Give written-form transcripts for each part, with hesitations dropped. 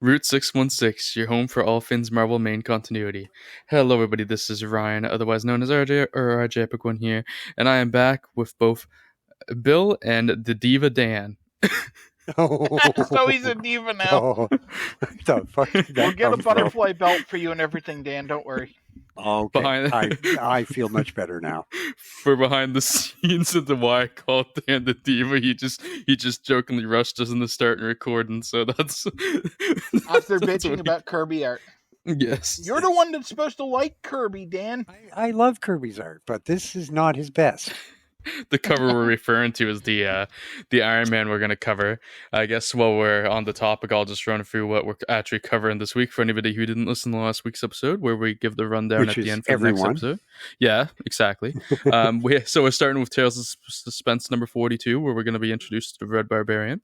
Route 616, your home for all things Marvel main continuity. Hello, everybody. This is Ryan, otherwise known as RJ or RJ Epic One here, and I am back with both Bill and the Diva Dan. So he's a diva now. Oh, the fuck did that We'll get a come from? butterfly belt for you and everything, Dan. Don't worry. Okay, Behind- I feel much better now. For behind the scenes of the why I called Dan the Diva, he just jokingly rushed us into starting recording. So that's After that's bitching what about Kirby art. Yes, You're the one that's supposed to like Kirby, Dan. I love Kirby's art, but this is not his best. the cover we're referring to is the Iron Man we're going to cover. I guess while we're on the topic, I'll just run through what we're actually covering this week for anybody who didn't listen to last week's episode, where we give the rundown Which at the is end for everyone. the next episode. Yeah, exactly. So we're starting with Tales of Suspense number 42, where we're going to be introduced to the Red Barbarian.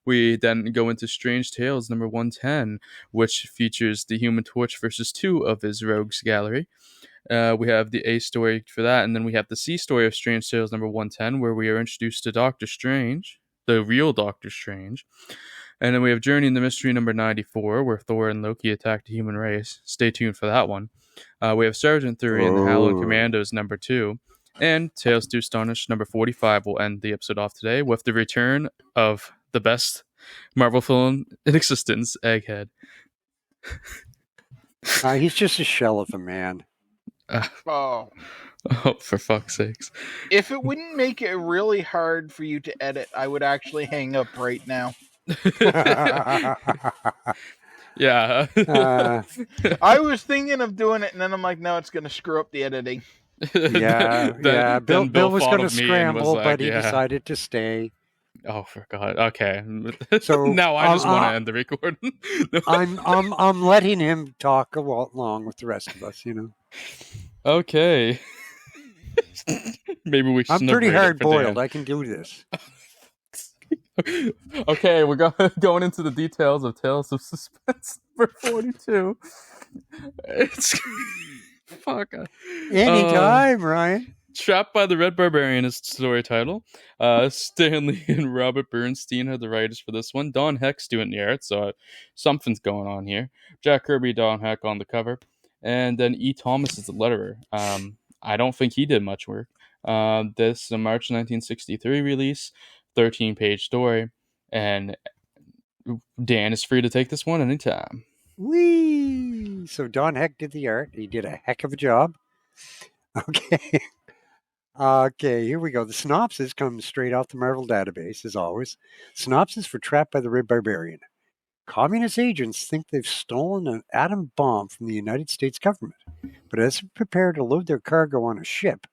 We then go into Strange Tales number 110, which features the Human Torch versus two of his rogues gallery. We have the A story for that, and then we have the C story of Strange Tales number 110, where we are introduced to Doctor Strange, the real Doctor Strange. And then we have Journey in the Mystery number 94, where Thor and Loki attack the human race. Stay tuned for that one. We have Sergeant Theory and the Howling Commandos number 2. And Tales to Astonish number 45 will end the episode off today with the return of the best Marvel film in existence, Egghead. He's just a shell of a man. Oh. Oh, for fuck's sakes. If it wouldn't make it really hard for you to edit, I would actually hang up right now. Yeah. I was thinking of doing it, and then I'm like, no, it's going to screw up the editing. Yeah. Bill was going to thought of me and was scramble, like, but he yeah. decided to stay. Oh, for God. Okay. So, now I just want to end the recording. I'm letting him talk along with the rest of us, you know. Okay. Maybe we should. I'm pretty hard boiled. I can do this. Okay, we're going into the details of Tales of Suspense number 42. It's fuck. Anytime, Ryan. Trapped by the Red Barbarian is the story title. Stanley and Robert Bernstein are the writers for this one. Don Heck's doing the art, so something's going on here. Jack Kirby, Don Heck on the cover. And then E. Thomas is the letterer. I don't think he did much work. This is a March 1963 release, 13-page story. And Dan is free to take this one anytime. Whee! So Don Heck did the art. He did a heck of a job. Okay. Okay, here we go. The synopsis comes straight off the Marvel database, as always. Synopsis for Trapped by the Red Barbarian. Communist agents think they've stolen an atom bomb from the United States government. But as they prepare to load their cargo on a ship,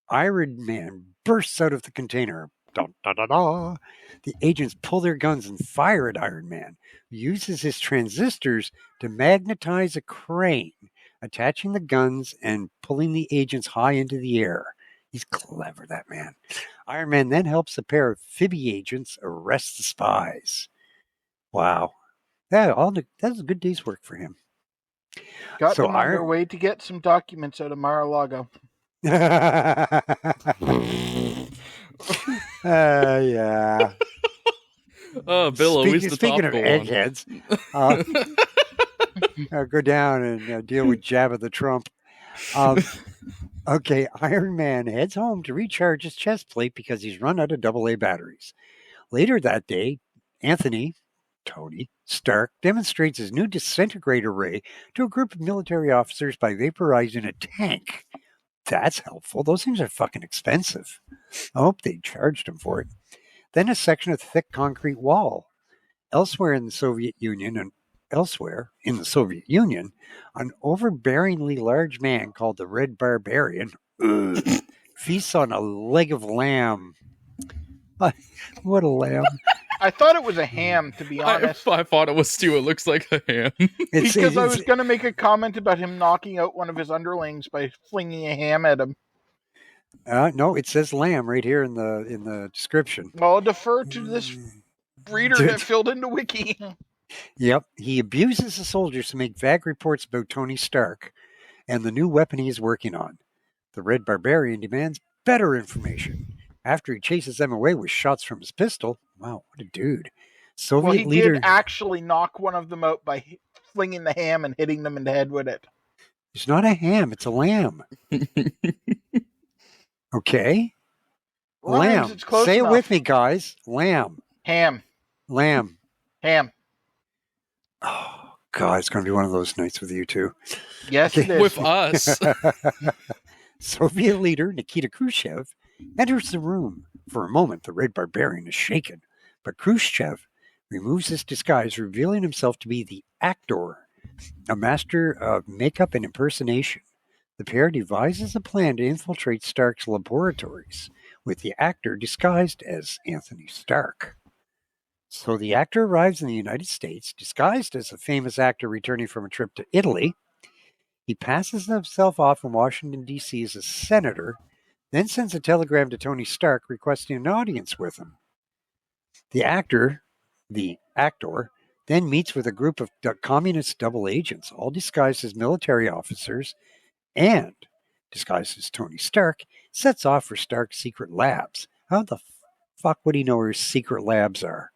Iron Man bursts out of the container. Dun, dun, dun, dun. The agents pull their guns and fire at Iron Man, who uses his transistors to magnetize a crane, attaching the guns and pulling the agents high into the air. He's clever, that man. Iron Man then helps a pair of Phoebe agents arrest the spies. Wow. That was a good day's work for him. Got them on their way to get some documents out of Mar-a-Lago. Yeah. Oh, Bill, always the speaking of topical eggheads, go down and deal with Jabba the Trump. Okay, Iron Man heads home to recharge his chest plate because he's run out of AA batteries. Later that day, Tony Stark demonstrates his new disintegrator ray to a group of military officers by vaporizing a tank. That's helpful. Those things are fucking expensive. I hope they charged him for it. Then a section of thick concrete wall. Elsewhere in the Soviet Union, an overbearingly large man called the Red Barbarian feasts on a leg of lamb. What a lamb. I thought it was a ham, to be honest. I thought it was too. It looks like a ham. Because I was going to make a comment about him knocking out one of his underlings by flinging a ham at him. No, it says lamb right here in the description. Well, I'll defer to this reader that filled in the wiki. Yep. He abuses the soldiers to make vague reports about Tony Stark and the new weapon he is working on. The Red Barbarian demands better information. After he chases them away with shots from his pistol, wow, what a dude, Soviet Well, he leader. did actually knock one of them out by flinging the ham and hitting them in the head with it. It's not a ham, it's a lamb. Okay? Rhymes, Lamb. it's close Say enough. it with me, guys. Lamb. Ham. Lamb. Ham. Oh, God, it's going to be one of those nights with you two. Yes, Okay. it is. With us. Soviet leader Nikita Khrushchev enters the room. For a moment, the Red Barbarian is shaken, but Khrushchev removes his disguise, revealing himself to be the actor, a master of makeup and impersonation. The pair devises a plan to infiltrate Stark's laboratories, with the actor disguised as Anthony Stark. So the actor arrives in the United States, disguised as a famous actor returning from a trip to Italy. He passes himself off in Washington, D.C. as a senator, then sends a telegram to Tony Stark requesting an audience with him. The actor, then meets with a group of communist double agents, all disguised as military officers, and, disguised as Tony Stark, sets off for Stark's secret labs. How the fuck would he know where his secret labs are?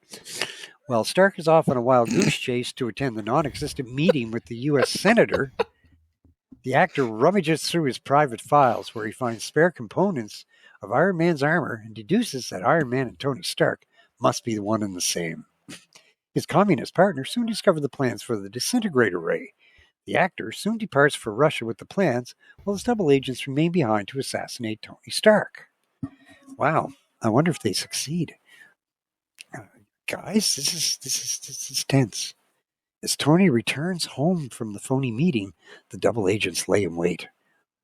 Well, Stark is off on a wild goose chase to attend the non-existent meeting with the U.S. Senator. The actor rummages through his private files where he finds spare components of Iron Man's armor and deduces that Iron Man and Tony Stark must be the one and the same. His communist partner soon discovers the plans for the disintegrator ray. The actor soon departs for Russia with the plans, while his double agents remain behind to assassinate Tony Stark. Wow, I wonder if they succeed. Guys, this is tense. As Tony returns home from the phony meeting, the double agents lay in wait.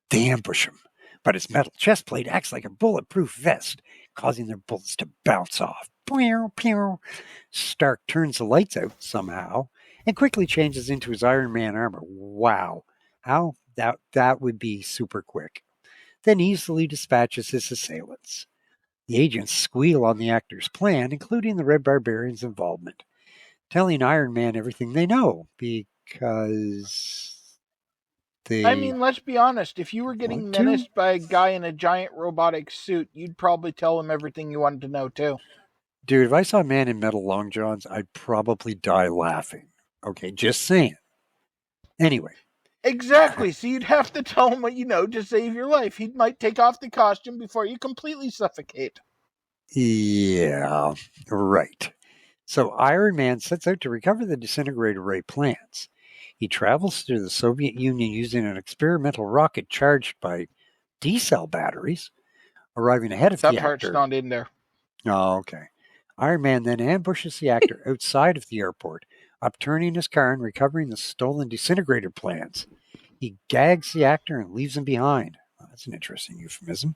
They ambush him, but his metal chest plate acts like a bulletproof vest, causing their bullets to bounce off. Pew, pew. Stark turns the lights out somehow and quickly changes into his Iron Man armor. Wow. How? That would be super quick. Then easily dispatches his assailants. The agents squeal on the actor's plan, including the Red Barbarian's involvement, telling Iron Man everything they know because they... I mean, let's be honest. If you were getting menaced by a guy in a giant robotic suit, you'd probably tell him everything you wanted to know, too. Dude, if I saw a man in metal long johns, I'd probably die laughing. Okay, just saying. Anyway. Exactly. So you'd have to tell him what you know to save your life. He might take off the costume before you completely suffocate. Yeah, right. So Iron Man sets out to recover the disintegrator ray plans. He travels through the Soviet Union using an experimental rocket charged by D-cell batteries, arriving ahead of the actor. That part's not in there. Oh, okay. Iron Man then ambushes the actor outside of the airport, upturning his car and recovering the stolen disintegrator plans. He gags the actor and leaves him behind. Well, that's an interesting euphemism.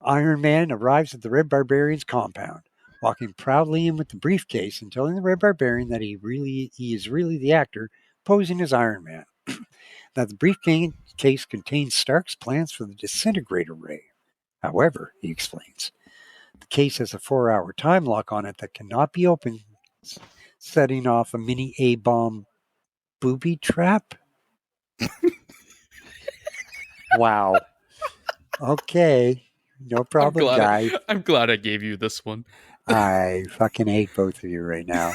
Iron Man arrives at the Red Barbarian's compound, walking proudly in with the briefcase and telling the Red Barbarian that he is really the actor posing as Iron Man. Now, the briefcase contains Stark's plans for the disintegrator ray. However, he explains, the case has a 4-hour time lock on it that cannot be opened, setting off a mini A-bomb booby trap. Wow. Okay. No problem, guy. I'm glad I gave you this one. I fucking hate both of you right now.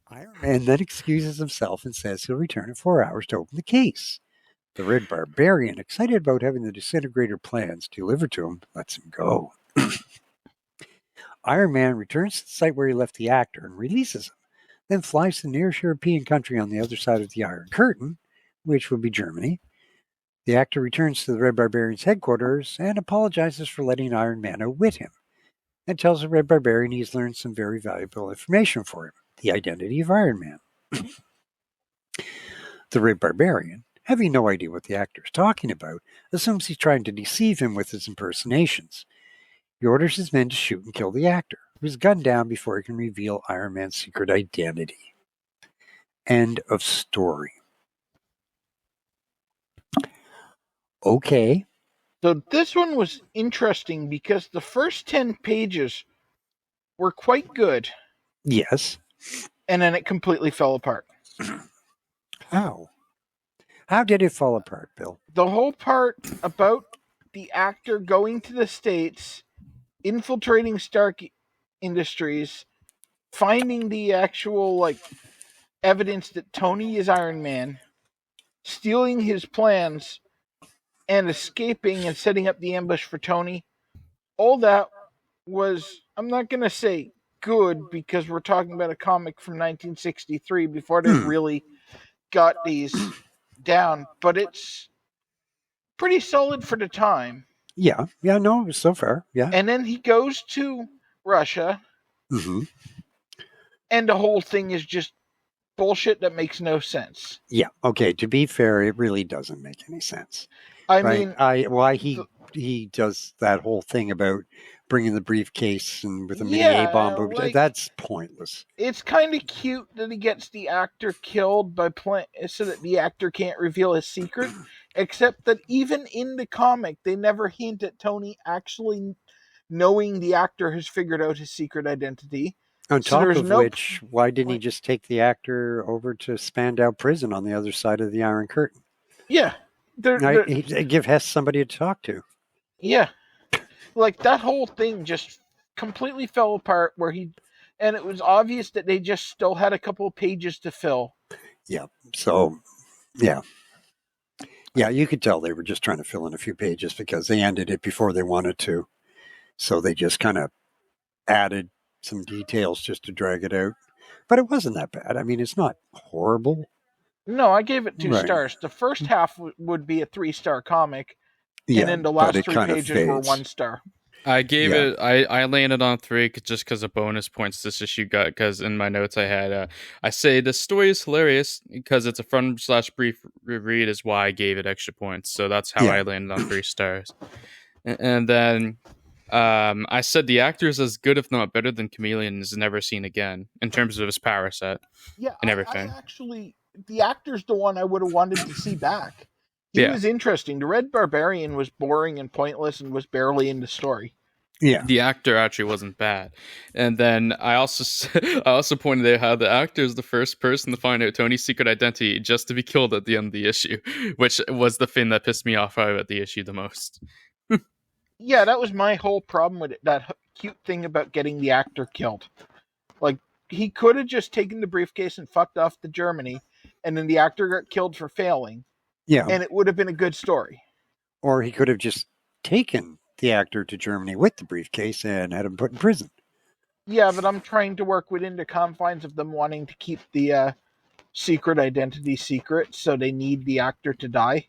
Iron Man then excuses himself and says he'll return in 4 hours to open the case. The Red Barbarian, excited about having the disintegrator plans delivered to him, lets him go. Iron Man returns to the site where he left the actor and releases him, then flies to the nearest European country on the other side of the Iron Curtain, which would be Germany. The actor returns to the Red Barbarian's headquarters and apologizes for letting Iron Man outwit him, and tells the Red Barbarian he's learned some very valuable information for him, the identity of Iron Man. The Red Barbarian, having no idea what the actor is talking about, assumes he's trying to deceive him with his impersonations. He orders his men to shoot and kill the actor, who is gunned down before he can reveal Iron Man's secret identity. End of story. Okay. So this one was interesting because the first 10 pages were quite good. Yes. And then it completely fell apart. How? How did it fall apart, Bill? The whole part about the actor going to the States, infiltrating Stark Industries, finding the actual like evidence that Tony is Iron Man, stealing his plans, and escaping and setting up the ambush for Tony. All that was, I'm not going to say good because we're talking about a comic from 1963 before they really got these down, but it's pretty solid for the time. Yeah, no, so far, yeah. And then he goes to Russia, and the whole thing is just bullshit that makes no sense. Yeah, okay, to be fair, it really doesn't make any sense. I mean, why he does that whole thing about bringing the briefcase and with a mini A-bomb, like, that's pointless. It's kind of cute that he gets the actor killed by so that the actor can't reveal his secret, except that even in the comic, they never hint at Tony actually knowing the actor has figured out his secret identity. On top of which, why didn't he just take the actor over to Spandau Prison on the other side of the Iron Curtain? Yeah. Give Hess somebody to talk to. Yeah. Like, that whole thing just completely fell apart and it was obvious that they just still had a couple of pages to fill. Yeah. So, yeah. Yeah, you could tell they were just trying to fill in a few pages because they ended it before they wanted to. So they just kind of added some details just to drag it out. But it wasn't that bad. I mean, it's not horrible. No, I gave it 2 stars. The first half would be a 3-star comic, and then the last 3 pages were 1 star. I gave it. I landed on 3 just because of bonus points this issue got. Because in my notes I had, I say the story is hilarious because it's a fun/brief read is why I gave it extra points. So that's how I landed on 3 stars. And then I said the actor is as good, if not better, than Chameleon is never seen again in terms of his power set. Yeah, and everything. The actor's the one I would have wanted to see back. He was interesting. The Red Barbarian was boring and pointless and was barely in the story. Yeah, the actor actually wasn't bad. And then I also pointed out how the actor is the first person to find out Tony's secret identity just to be killed at the end of the issue, which was the thing that pissed me off about the issue the most. Yeah, that was my whole problem with it. That cute thing about getting the actor killed. Like, he could have just taken the briefcase and fucked off to Germany, and then the actor got killed for failing. Yeah. And it would have been a good story. Or he could have just taken the actor to Germany with the briefcase and had him put in prison. Yeah, but I'm trying to work within the confines of them wanting to keep the secret identity secret, so they need the actor to die.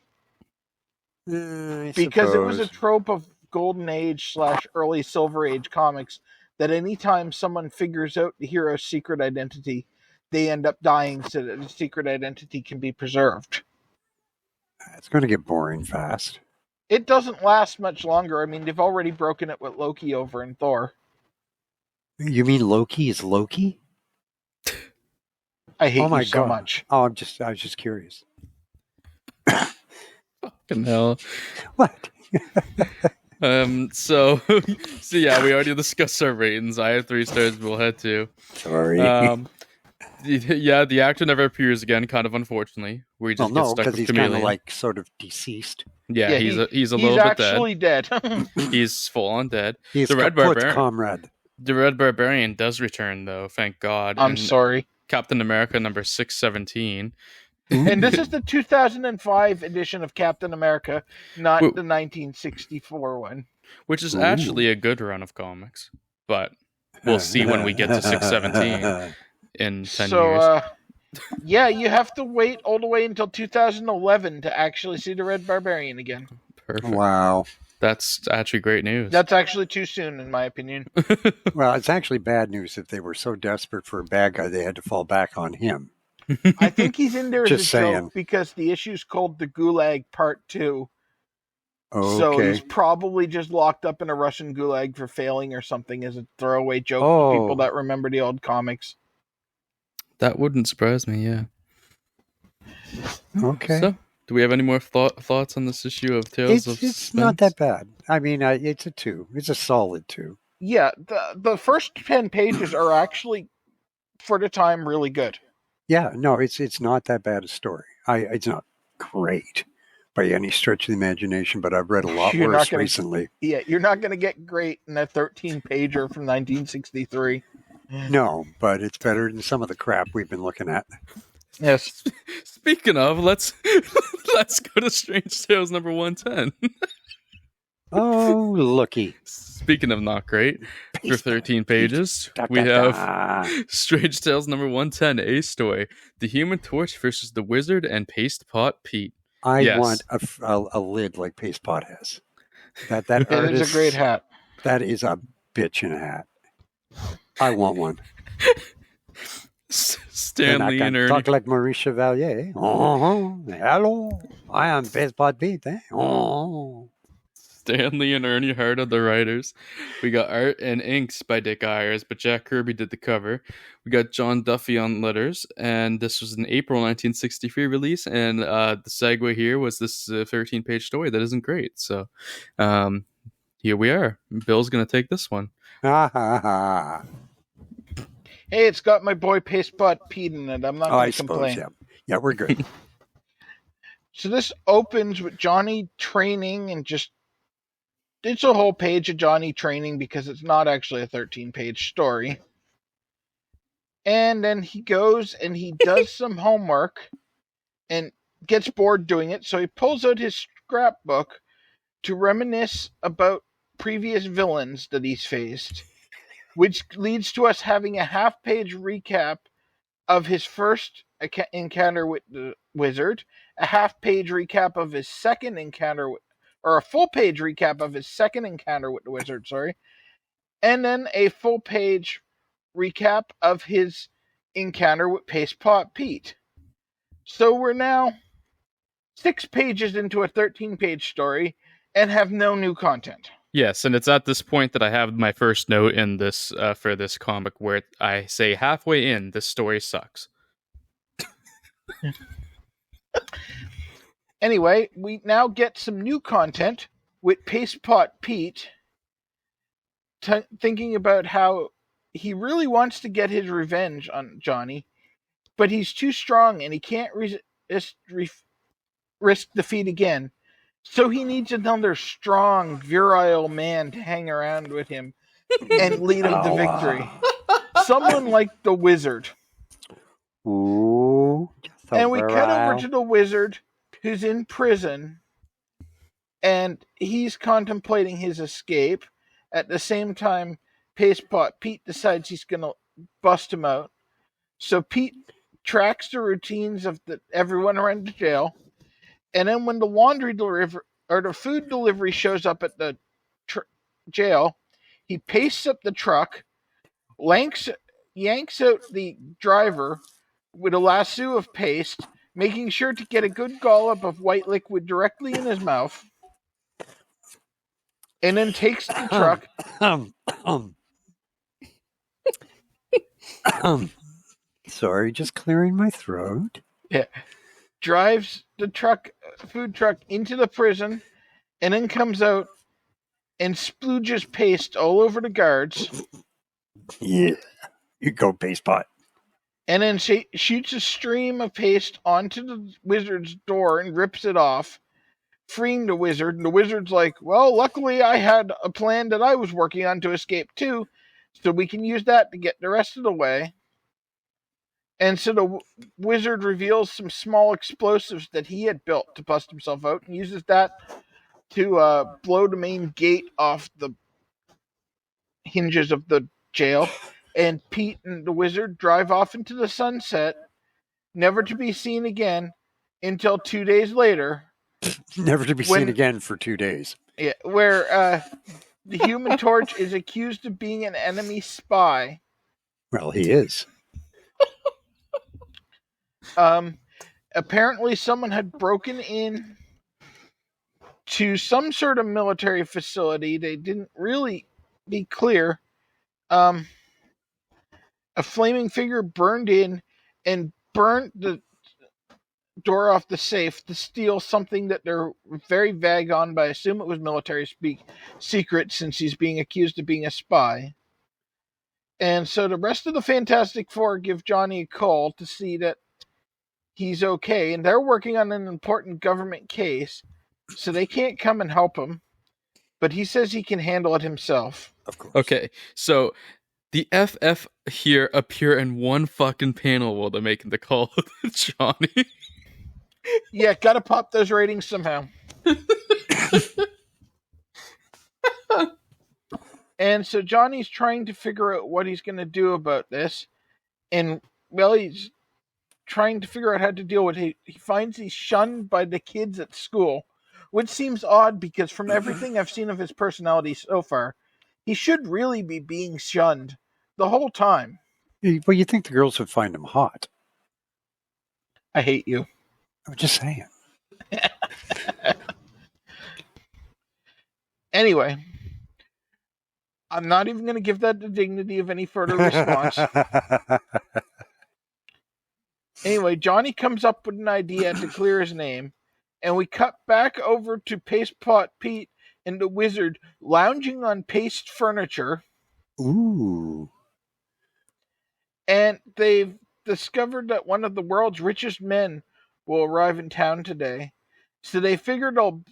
Because it was a trope of Golden Age / early Silver Age comics that anytime someone figures out the hero's secret identity, they end up dying so that the secret identity can be preserved. It's going to get boring fast. It doesn't last much longer. I mean, they've already broken it with Loki over in Thor. You mean Loki is Loki? I hate you so much. Oh, I was just curious. Fucking hell. What? So yeah, we already discussed our ratings. I had 3 stars, we'll head 2. Sorry. The actor never appears again, kind of unfortunately. We just get stuck with he's Chameleon. Kind of like sort of deceased. Yeah, he's a little bit dead. He's actually dead. He's full on dead. He's the Red Barbarian, comrade. The Red Barbarian does return though, thank God. I'm sorry. Captain America number 617. And this is the 2005 edition of Captain America, not the 1964 one. Which is actually a good run of comics, but we'll see when we get to 617 in 10 years. Yeah, you have to wait all the way until 2011 to actually see the Red Barbarian again. Perfect. Wow. That's actually great news. That's actually too soon, in my opinion. Well, it's actually bad news if they were so desperate for a bad guy they had to fall back on him. I think he's in there as Just a saying. joke because the issue's called The Gulag Part 2. Okay. So he's probably just locked up in a Russian gulag for failing or something as a throwaway joke to people that remember the old comics. That wouldn't surprise me, yeah. Okay. So, do we have any more thoughts on this issue of Tales of Suspense? It's not that bad. I mean, it's a 2. It's a solid 2. Yeah, the first 10 pages are actually, for the time, really good. Yeah, no, it's not that bad a story. It's not great by any stretch of the imagination, but I've read a lot worse recently. Yeah, you're not going to get great in a 13-pager from 1963. No, but it's better than some of the crap we've been looking at. Yes. Speaking of, let's go to Strange Tales number 110. Oh, looky. Speaking of not great, for 13 pages, we have Strange Tales number 110, A Story, The Human Torch versus the Wizard and Paste Pot Pete. I want a lid like Paste Pot has. That It artist, is a great hat. That is a bitch in a hat. I want one. Stanley and Ernie. Talk like Maurice Chevalier. Hello, I am Paste Pot Pete. Stanley and Ernie Hart are the writers. We got art and inks by Dick Ayers, but Jack Kirby did the cover. We got John Duffy on letters, and this was an April 1963 release, and the segue here was this 13-page story that isn't great. So here we are. Bill's going to take this one. Ha. Hey, it's got my boy Paste Pot Pete in it. I'm not going to complain. Yeah, we're good. So this opens with Johnny training and just it's a whole page of Johnny training because it's not actually a 13-page story. And then he goes and he does some homework and gets bored doing it, so he pulls out his scrapbook to reminisce about previous villains that he's faced, which leads to us having a half-page recap of his first encounter with the wizard, a half-page recap of his second encounter with or a full-page recap of his second encounter with the wizard, and then a full-page recap of his encounter with Paste Pot Pete. So we're now 6 pages into a 13-page story and have no new content. Yes, and it's at this point that I have my first note in this for this comic where I say halfway in, this story sucks. Anyway, we now get some new content with Paste Pot Pete thinking about how he really wants to get his revenge on Johnny, but he's too strong and he can't risk defeat again. So he needs another strong, virile man to hang around with him and lead him to victory. Someone like the wizard. Ooh, and we cut over to the wizard who's in prison and he's contemplating his escape. At the same time, Paste Pot Pete decides he's going to bust him out. So Pete tracks the routines of everyone around the jail. And then when the laundry delivery or the food delivery shows up at the jail, he pastes up the truck, yanks out the driver with a lasso of paste, making sure to get a good dollop of white liquid directly in his mouth, and then takes the truck. Sorry, just clearing my throat. Yeah. Drives the food truck into the prison, and then comes out and splooges paste all over the guards. Yeah, you go, Paste Pot. And then shoots a stream of paste onto the wizard's door and rips it off, freeing the wizard. And the wizard's like, well, luckily I had a plan that I was working on to escape too, so we can use that to get the rest of the way. And so the wizard reveals some small explosives that he had built to bust himself out and uses that to blow the main gate off the hinges of the jail. And Pete and the wizard drive off into the sunset, never to be seen again until 2 days later. Never to be seen again for 2 days. Yeah, where the Human Torch is accused of being an enemy spy. Well, he is. Apparently someone had broken in to some sort of military facility. They didn't really be clear. A flaming figure burned in and burnt the door off the safe to steal something that they're very vague on, but I assume it was military secret since he's being accused of being a spy. And so the rest of the Fantastic Four give Johnny a call to see that he's okay, and they're working on an important government case, so they can't come and help him, but he says he can handle it himself. Of course. Okay, so The FF here appear in one fucking panel while they're making the call to Johnny. Yeah, gotta pop those ratings somehow. And so Johnny's trying to figure out what he's going to do about this. And, well, he's trying to figure out how to deal with it. He finds he's shunned by the kids at school, which seems odd because from everything I've seen of his personality so far, he should really be being shunned the whole time. Well, you think the girls would find him hot. I hate you. I'm just saying. Anyway, I'm not even going to give that the dignity of any further response. Anyway, Johnny comes up with an idea to clear his name, and we cut back over to Paste Pot Pete and the Wizard lounging on paste furniture. Ooh. And they've discovered that one of the world's richest men will arrive in town today. So they figured they'll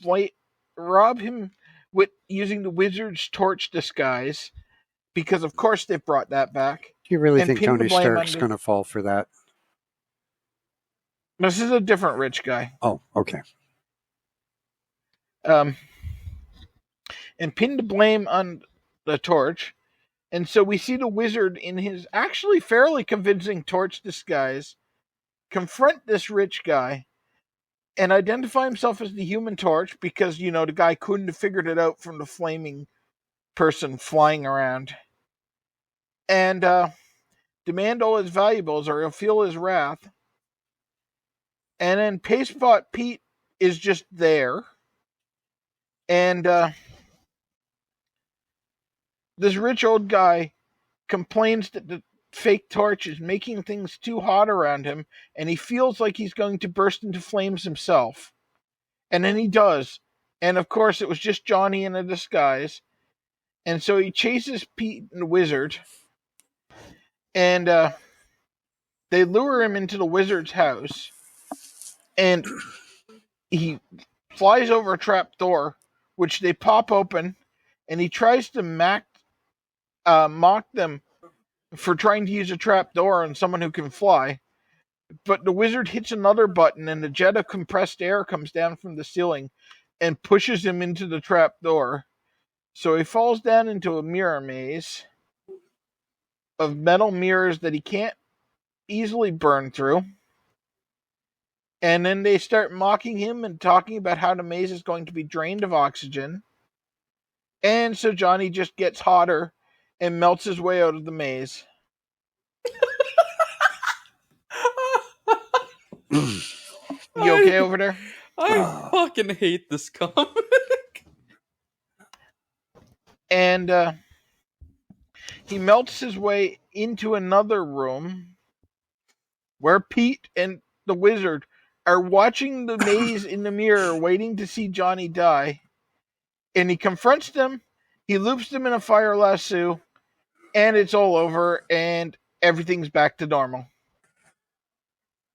rob him with using the Wizard's torch disguise, because of course they've brought that back. Do you really And think pin the Tony blame Stark's on going to fall for that? This is a different rich guy. Oh, okay. And pin the blame on the torch. And so we see the Wizard in his actually fairly convincing torch disguise confront this rich guy and identify himself as the Human Torch because, you know, the guy couldn't have figured it out from the flaming person flying around. And demand all his valuables or he'll feel his wrath. And then Pastepot Pete is just there. And this rich old guy complains that the fake torch is making things too hot around him, and he feels like he's going to burst into flames himself. And then he does. And of course, it was just Johnny in a disguise. And so he chases Pete and the Wizard. And they lure him into the Wizard's house. And he flies over a trap door, which they pop open. And he tries to mock them for trying to use a trap door on someone who can fly. But the Wizard hits another button, and a jet of compressed air comes down from the ceiling and pushes him into the trap door. So he falls down into a mirror maze of metal mirrors that he can't easily burn through. And then they start mocking him and talking about how the maze is going to be drained of oxygen. And so Johnny just gets hotter and melts his way out of the maze. You okay over there? I fucking hate this comic. And he melts his way into another room where Pete and the Wizard are watching the maze in the mirror, waiting to see Johnny die. And he confronts them, he loops them in a fire lasso, and it's all over, and everything's back to normal.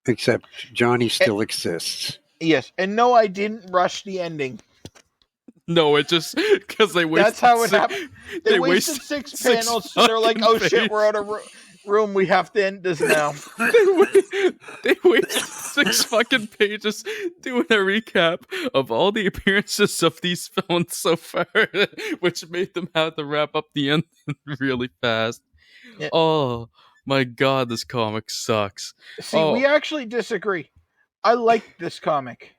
Except Johnny still exists. Yes, and no, I didn't rush the ending. No, it just because they wasted. That's how it happened. They wasted six panels, so they're like, "Oh shit, we're out of room. We have to end this now." They wasted 6 fucking pages doing a recap of all the appearances of these films so far, which made them have to wrap up the end really fast. Yeah. Oh my god, this comic sucks. See, we actually disagree. I like this comic.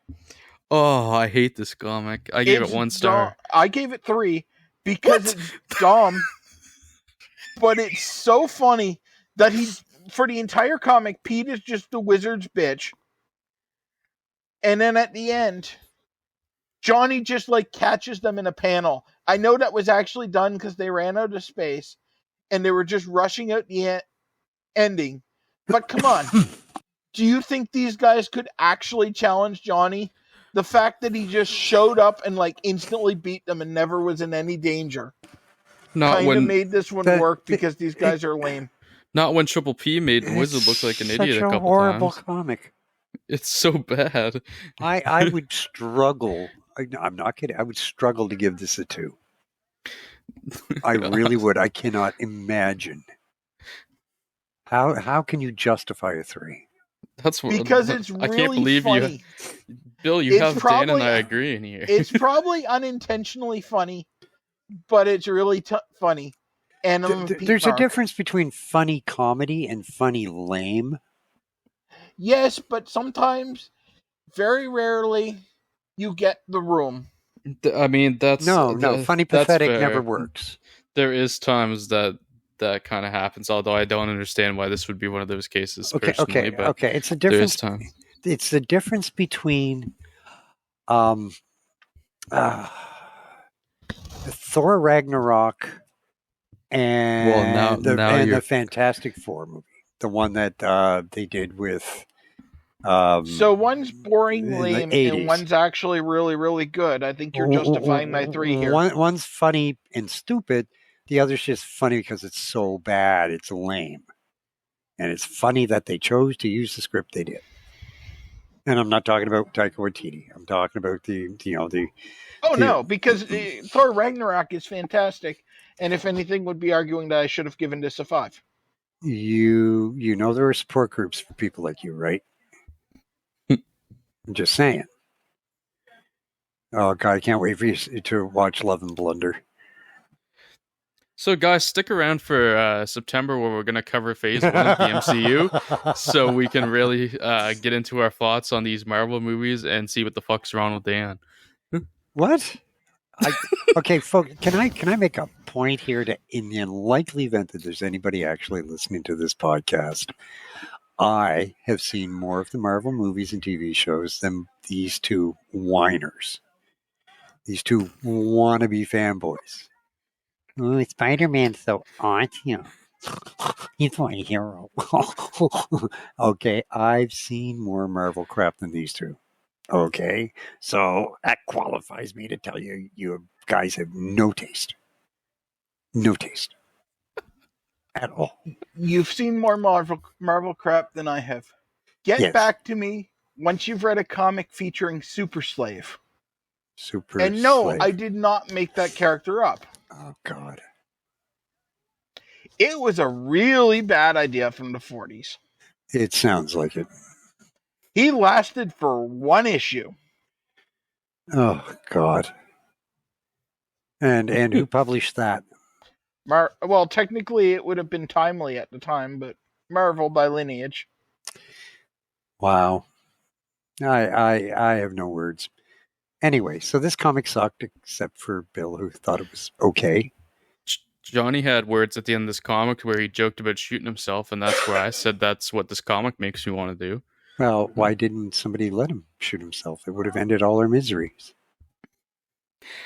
Oh, I hate this comic. I gave it 1 star. I gave it 3 because it's dumb. But it's so funny that for the entire comic, Pete is just the Wizard's bitch. And then at the end, Johnny just like catches them in a panel. I know that was actually done because they ran out of space and they were just rushing out the ending. But come on. Do you think these guys could actually challenge Johnny? The fact that he just showed up and like instantly beat them and never was in any danger kind of made this one work because these guys are lame. Not when Triple P made the Wizard look like an idiot a couple times. Such a horrible comic. It's so bad. I would struggle. I'm not kidding. I would struggle to give this a 2. I really would. I cannot imagine. How can you justify a 3? That's what Because it's I can't really believe you, funny. Bill. You It's have Dan probably and I agreeing here. it's probably unintentionally funny, but it's really funny. And I'm a Pete There's a Mark. difference between funny comedy and funny lame. Yes, but sometimes, very rarely, you get the room. I mean, No, funny that's pathetic fair. never works. There is times that kind of happens, although I don't understand why this would be one of those cases personally. But It's a there is difference. time. It's the difference between Thor Ragnarok and the Fantastic Four movie, the one that they did with. So one's boring, in the lame, 80s. and one's actually really, really good. I think you're justifying my 3 here. One's funny and stupid. The other's just funny because it's so bad, it's lame. And it's funny that they chose to use the script they did. And I'm not talking about Taika Waititi. I'm talking about no, because Thor Ragnarok is fantastic, and if anything, would be arguing that I should have given this a 5. You know there are support groups for people like you, right? I'm just saying. Oh God, I can't wait for you to watch Love and Blunder. So, guys, stick around for September, where we're going to cover Phase 1 of the MCU, so we can really get into our thoughts on these Marvel movies and see what the fuck's wrong with Dan. What? Okay, folks, can I make a point here that in the unlikely event that there's anybody actually listening to this podcast, I have seen more of the Marvel movies and TV shows than these two whiners. These two wannabe fanboys. Oh, Spider-Man's so awesome. He's my hero. Okay, I've seen more Marvel crap than these two. Okay, so that qualifies me to tell you, you guys have no taste. No taste. At all. You've seen more Marvel crap than I have. Get back to me once you've read a comic featuring Super Slave. And no, Slave. I did not make that character up. Oh, God. It was a really bad idea from the 40s. It sounds like it. He lasted for 1 issue. Oh, God. And who published that? Well, technically it would have been Timely at the time, but Marvel by lineage. Wow. I have no words. Anyway, so this comic sucked, except for Bill, who thought it was okay. Johnny had words at the end of this comic where he joked about shooting himself, and that's where I said that's what this comic makes me want to do. Well, why didn't somebody let him shoot himself? It would have ended all our miseries.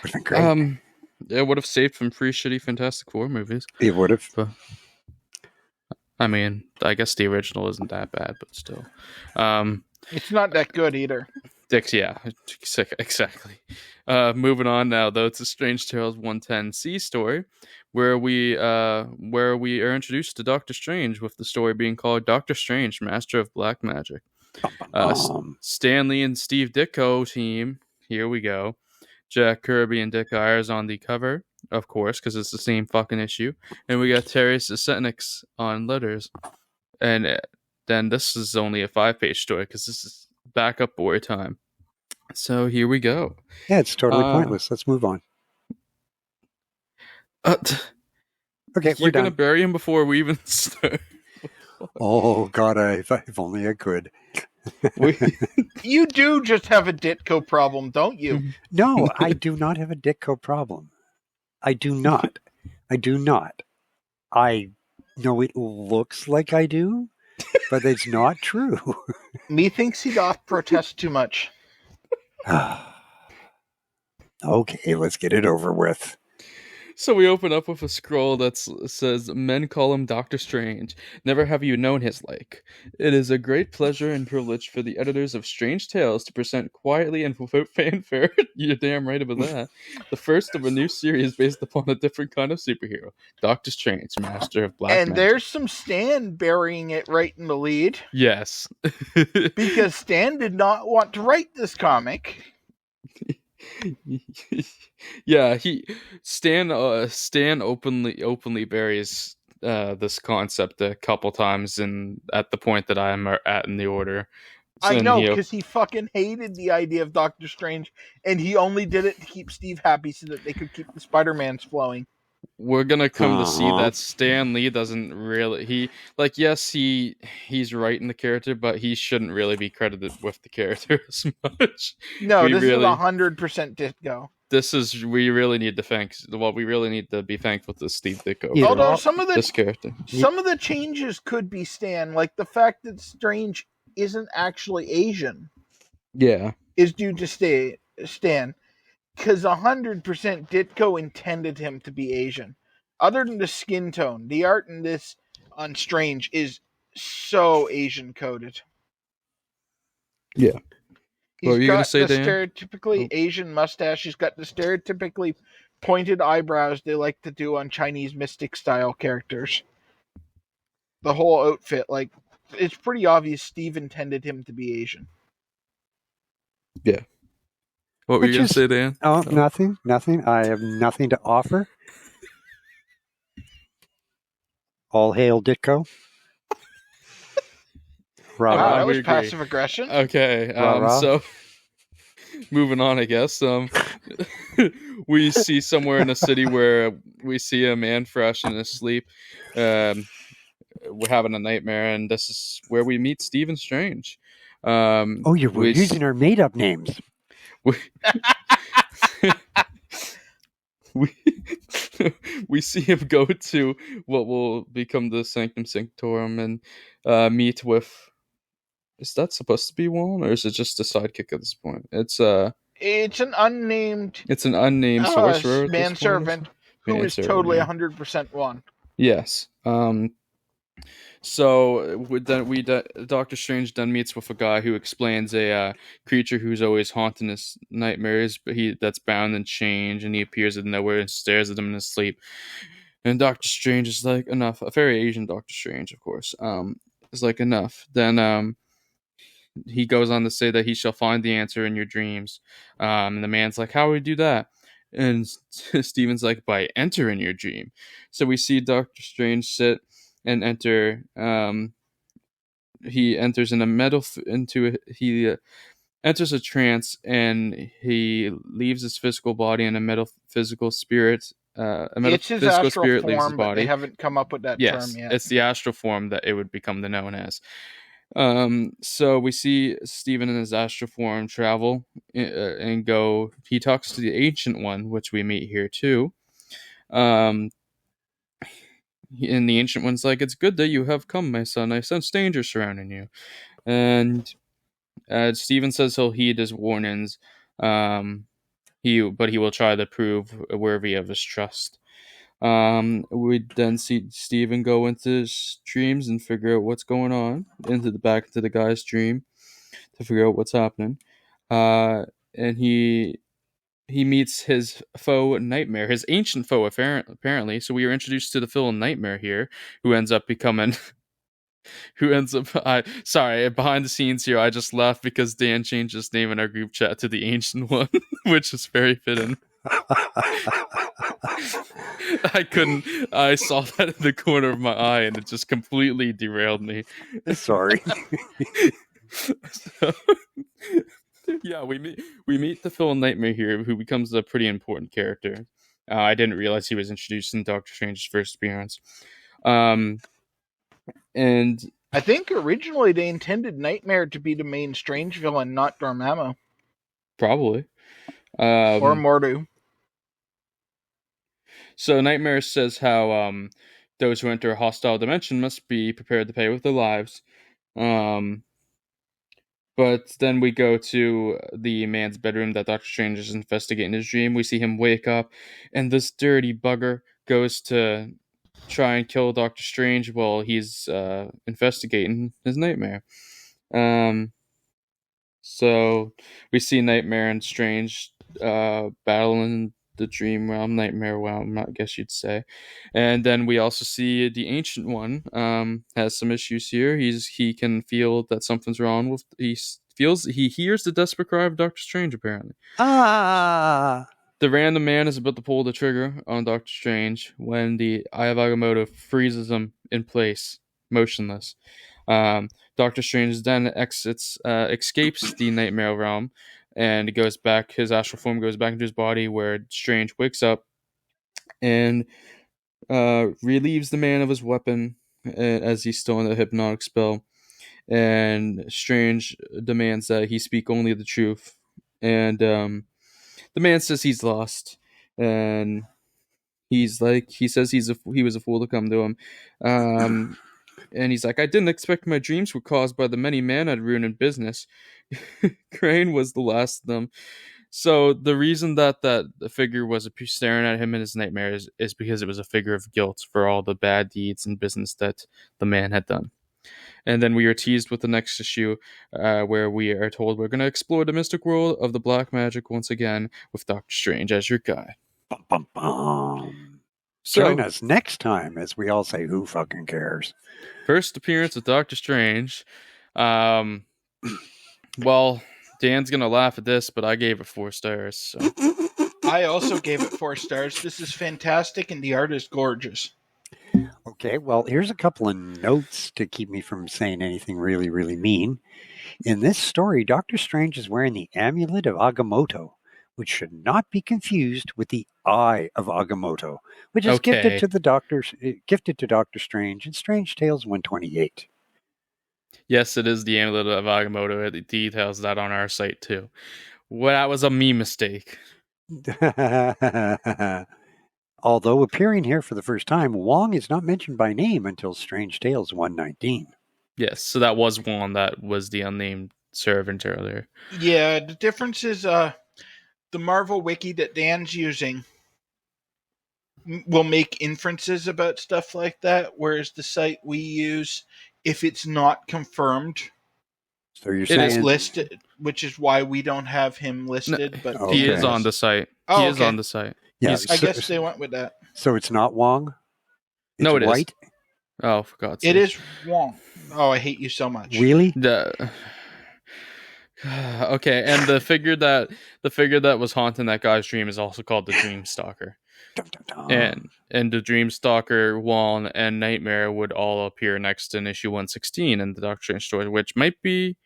Would have been great. It would have saved from free shitty Fantastic Four movies. It would have. But, I mean, I guess the original isn't that bad, but still. It's not that good either. Yeah, exactly. Moving on now, though, it's a Strange Tales 110C story, where we are introduced to Doctor Strange, with the story being called Doctor Strange, Master of Black Magic. Stan Lee and Steve Ditko team. Here we go. Jack Kirby and Dick Ayers on the cover, of course, because it's the same fucking issue. And we got Terry Sesenix on letters. And then this is only a 5-page story, because this is backup boy time. So here we go. Yeah, it's totally pointless. Let's move on. Okay, you're going to bury him before we even start. Oh, God, if only I could. You do just have a Ditko problem, don't you? No, I do not have a Ditko problem. I do not. I know it looks like I do, but it's not true. Methinks he doth protest too much. Okay, let's get it over with. So we open up with a scroll that says, "Men call him Doctor Strange. Never have you known his like. It is a great pleasure and privilege for the editors of Strange Tales to present quietly and without fanfare," you're damn right about that, "the first of a new series based upon a different kind of superhero, Doctor Strange, Master of Black Magic." And there's some Stan burying it right in the lead. Yes. Because Stan did not want to write this comic. Yeah, Stan openly buries this concept a couple times, and at the point that I'm at in the order, I and know, because he fucking hated the idea of Doctor Strange, and he only did it to keep Steve happy so that they could keep the Spider-Mans flowing. we're gonna come to see Uh-huh. that Stan Lee doesn't really yes, he's writing the character, but he shouldn't really be credited with the character as much. No, We this is really 100% Ditko. we really need to we really need to be thankful to Steve Ditko Either for Although all, some of this character. the changes could be Stan, like the fact that Strange isn't actually Asian Yeah. is due to Stan, because 100% Ditko intended him to be Asian. Other than the skin tone, the art in this on Strange is so Asian coded. Yeah. What He's were you gonna got say, the Dan? stereotypically Oh. Asian mustache. He's got the stereotypically pointed eyebrows they like to do on Chinese mystic style characters. The whole outfit, like, it's pretty obvious Steve intended him to be Asian. Yeah. What were you which gonna is say, Dan? nothing. I have nothing to offer. All hail Ditko. Rah Wow, rah. that we was agree. passive aggression. Okay. Rah, rah. So moving on, I guess. We see somewhere in a city where we see a man fresh in his sleep. We're having a nightmare, and this is where we meet Stephen Strange. Oh, we're using our made-up names. we, we, we see him go to what will become the Sanctum Sanctorum and meet with. Is that supposed to be one, or is it just a sidekick at this point? It's an unnamed an unnamed sorcerer at this point. manservant who is Manservant, totally yeah. 100% one. Yes. So Doctor Strange then meets with a guy who explains a creature who's always haunting his nightmares, but that's bound and chained, and he appears out of nowhere and stares at him in his sleep. And Doctor Strange is like, enough. A very Asian Doctor Strange, of course. Is like, enough. Then he goes on to say that he shall find the answer in your dreams. And the man's like, how would we do that? And Steven's like, by entering your dream. So we see Doctor Strange sit and enter. He enters in he enters a trance, and he leaves his physical body, and a metaphysical spirit. A It's his metaphysical astral spirit leaves his form, but they body. haven't come up with that Yes, term yet. it's the astral form that it would become known as. So we see Stephen in his astral form travel and go. He talks to the Ancient One, which we meet here too. And the Ancient One's like, "It's good that you have come, my son. I sense danger surrounding you." And Stephen says he'll heed his warnings. He will try to prove worthy of his trust. We then see Steven go into his dreams and figure out what's going on into the guy's dream to figure out what's happening. And he meets his foe Nightmare, his ancient foe apparently. So we are introduced to the villain Nightmare here, who ends up becoming. Sorry, behind the scenes here, I just laughed because Dan changed his name in our group chat to the Ancient One, which is very fitting. I saw that in the corner of my eye, and it just completely derailed me. Sorry. So, yeah, we meet the villain Nightmare here, who becomes a pretty important character. I didn't realize he was introduced in Doctor Strange's first appearance. And I think originally they intended Nightmare to be the main Strange villain, not Dormammu. Probably. Or Mordu. So Nightmare says how those who enter a hostile dimension must be prepared to pay with their lives. But then we go to the man's bedroom that Doctor Strange is investigating his dream. We see him wake up, and this dirty bugger goes to try and kill Doctor Strange while he's investigating his nightmare. So we see Nightmare and Strange battling the dream realm, nightmare realm, I guess you'd say. And then we also see the ancient one has some issues here. He can feel that something's wrong with he hears the desperate cry of Doctor Strange apparently. Ah! The random man is about to pull the trigger on Doctor Strange when the Eye of Agamotto freezes him in place, motionless. Doctor Strange then escapes the nightmare realm and goes back. His astral form goes back into his body, where Strange wakes up and relieves the man of his weapon as he's still in the hypnotic spell. And Strange demands that he speak only the truth. And the man says he's lost, and he says he was a fool to come to him. And he's like, I didn't expect my dreams were caused by the many men I'd ruined in business. Crane was the last of them. So the reason that the figure was staring at him in his nightmares is because it was a figure of guilt for all the bad deeds and business that the man had done. And then we are teased with the next issue, where we are told we're going to explore the mystic world of the black magic once again with Doctor Strange as your guide. Bum, bum, bum. So, join us next time as we all say, who fucking cares? First appearance of Doctor Strange. Well, Dan's going to laugh at this, but I gave it 4 stars. So. I also gave it 4 stars. This is fantastic, and the art is gorgeous. Okay, well, here's a couple of notes to keep me from saying anything really, really mean. In this story, Doctor Strange is wearing the amulet of Agamotto, which should not be confused with the Eye of Agamotto, which is gifted to Doctor Strange in Strange Tales 128. Yes, it is the amulet of Agamotto. It details that on our site too. Well, that was a me mistake. Although appearing here for the first time, Wong is not mentioned by name until Strange Tales 119. Yes, so that was one that was the unnamed servant earlier. Yeah, the difference is the Marvel wiki that Dan's using will make inferences about stuff like that, whereas the site we use, if it's not confirmed, So you're it's listed, which is why we don't have him listed. No, but he is on the site. He is on the site. Yeah, I guess they went with that. So it's not Wong? It's no, it White? is. Oh, for God's sake. It is Wong. Oh, I hate you so much. Really? Okay, and the figure that was haunting that guy's dream is also called the Dream Stalker. Dun, dun, dun. And the Dream Stalker, Wong, and Nightmare would all appear next in issue 116 in the Doctor Strange story, which might be,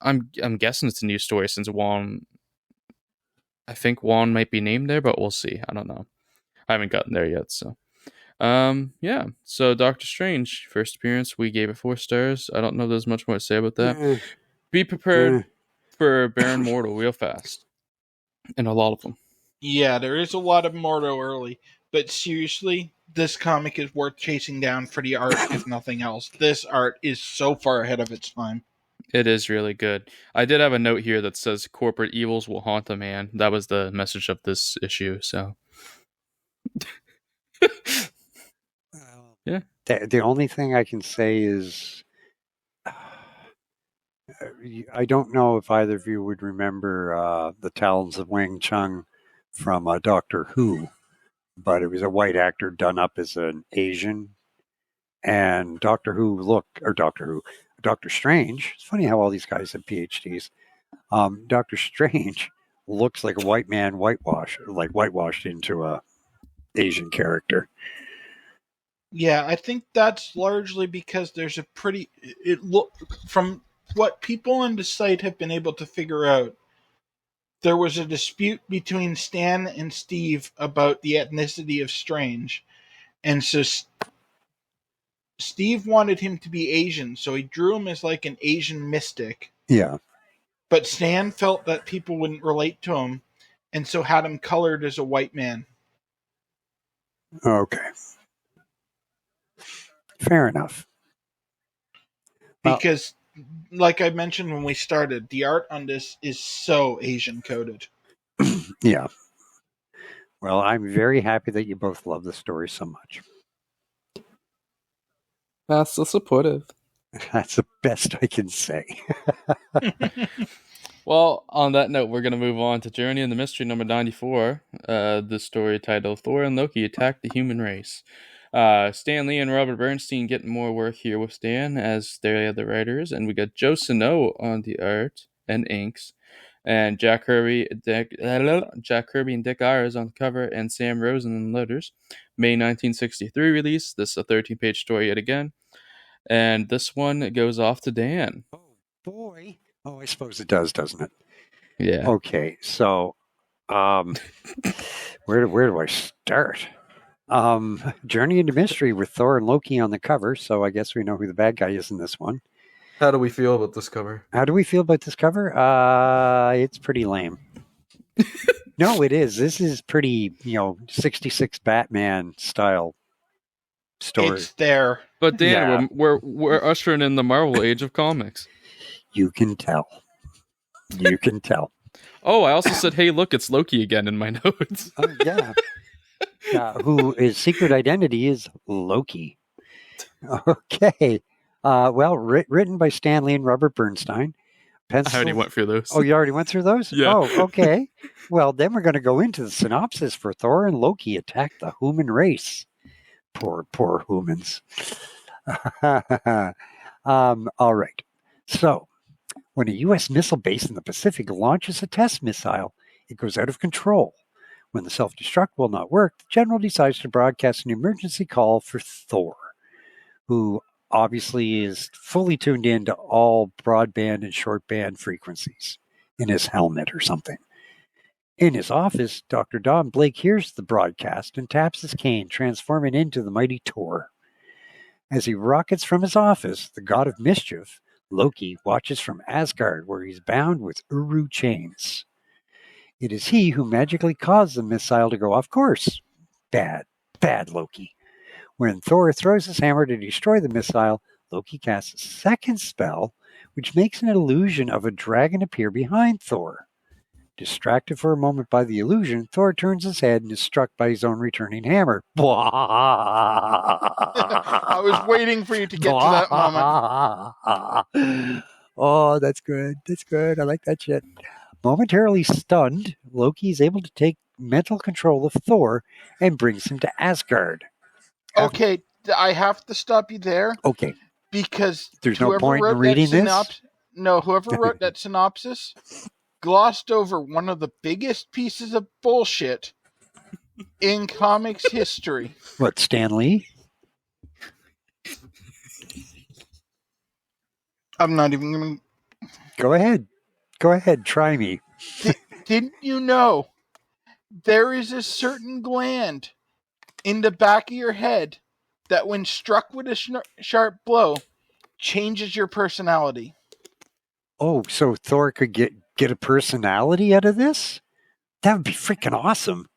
I'm guessing it's a new story since Wong. I think Wong might be named there, but we'll see. I don't know. I haven't gotten there yet, so. Yeah. So Doctor Strange, first appearance, we gave it 4 stars. I don't know if there's much more to say about that. Be prepared for Baron Mordo real fast. And a lot of them. Yeah, there is a lot of Mordo early, but seriously, this comic is worth chasing down for the art, if nothing else. This art is so far ahead of its time. It is really good. I did have a note here that says corporate evils will haunt a man. That was the message of this issue, so. Yeah. The only thing I can say is I don't know if either of you would remember the Talons of Wang Chung from Doctor Who, but it was a white actor done up as an Asian. And Doctor Strange, it's funny how all these guys have PhDs. Doctor Strange looks like a white man whitewashed into a Asian character. Yeah, I think that's largely because there's from what people on the site have been able to figure out, there was a dispute between Stan and Steve about the ethnicity of Strange. And so Steve wanted him to be Asian, so he drew him as like an Asian mystic. Yeah. But Stan felt that people wouldn't relate to him, and so had him colored as a white man. Okay. Fair enough. Because, like I mentioned when we started, the art on this is so Asian coded. Yeah. Well, I'm very happy that you both love the story so much. That's so supportive. That's the best I can say. Well, on that note, we're going to move on to Journey and the Mystery number 94. The story titled Thor and Loki Attack the Human Race. Stan Lee and Robert Bernstein getting more work here with Stan as they're the writers. And we got Joe Sano on the art and inks. And Jack Kirby and Dick Ayers on the cover. And Sam Rosen on the letters. May 1963 release. This is a 13-page story yet again. And this one goes off to Dan. Oh, boy. Oh, I suppose it does, doesn't it? Yeah. Okay, so where do I start? Journey into Mystery with Thor and Loki on the cover, so I guess we know who the bad guy is in this one. How do we feel about this cover? How do we feel about this cover? It's pretty lame. No, it is. This is pretty, 66 Batman style story. It's there. But Dan, Yeah. we're ushering in the Marvel age of comics. You can tell. You can tell. Oh, I also said, hey, look, it's Loki again in my notes. Yeah. Who his secret identity is Loki. Okay. Written by Stan Lee and Robert Bernstein. I already went through those. Oh, you already went through those? Yeah. Oh, okay. Well, then we're going to go into the synopsis for Thor and Loki Attack the Human Race. Poor humans. All right. So, when a U.S. missile base in the Pacific launches a test missile, it goes out of control. When the self-destruct will not work, the general decides to broadcast an emergency call for Thor, who obviously is fully tuned in to all broadband and shortband frequencies in his helmet or something. In his office, Dr. Don Blake hears the broadcast and taps his cane, transforming into the mighty Thor. As he rockets from his office, the god of mischief, Loki, watches from Asgard, where he's bound with Uru chains. It is he who magically caused the missile to go off course. Bad Loki. When Thor throws his hammer to destroy the missile, Loki casts a second spell, which makes an illusion of a dragon appear behind Thor. Distracted for a moment by the illusion, Thor turns his head and is struck by his own returning hammer. I was waiting for you to get to that moment. Oh, that's good. That's good. I like that shit. Momentarily stunned, Loki is able to take mental control of Thor and brings him to Asgard. Okay, I have to stop you there. Okay. Because there's no point in reading this? No, whoever wrote that synopsis glossed over one of the biggest pieces of bullshit in comics history. What, Stan Lee? I'm not even going to... Go ahead, try me. Didn't you know there is a certain gland in the back of your head that when struck with a sharp blow changes your personality? Oh, so Thor could get a personality out of this? That would be freaking awesome.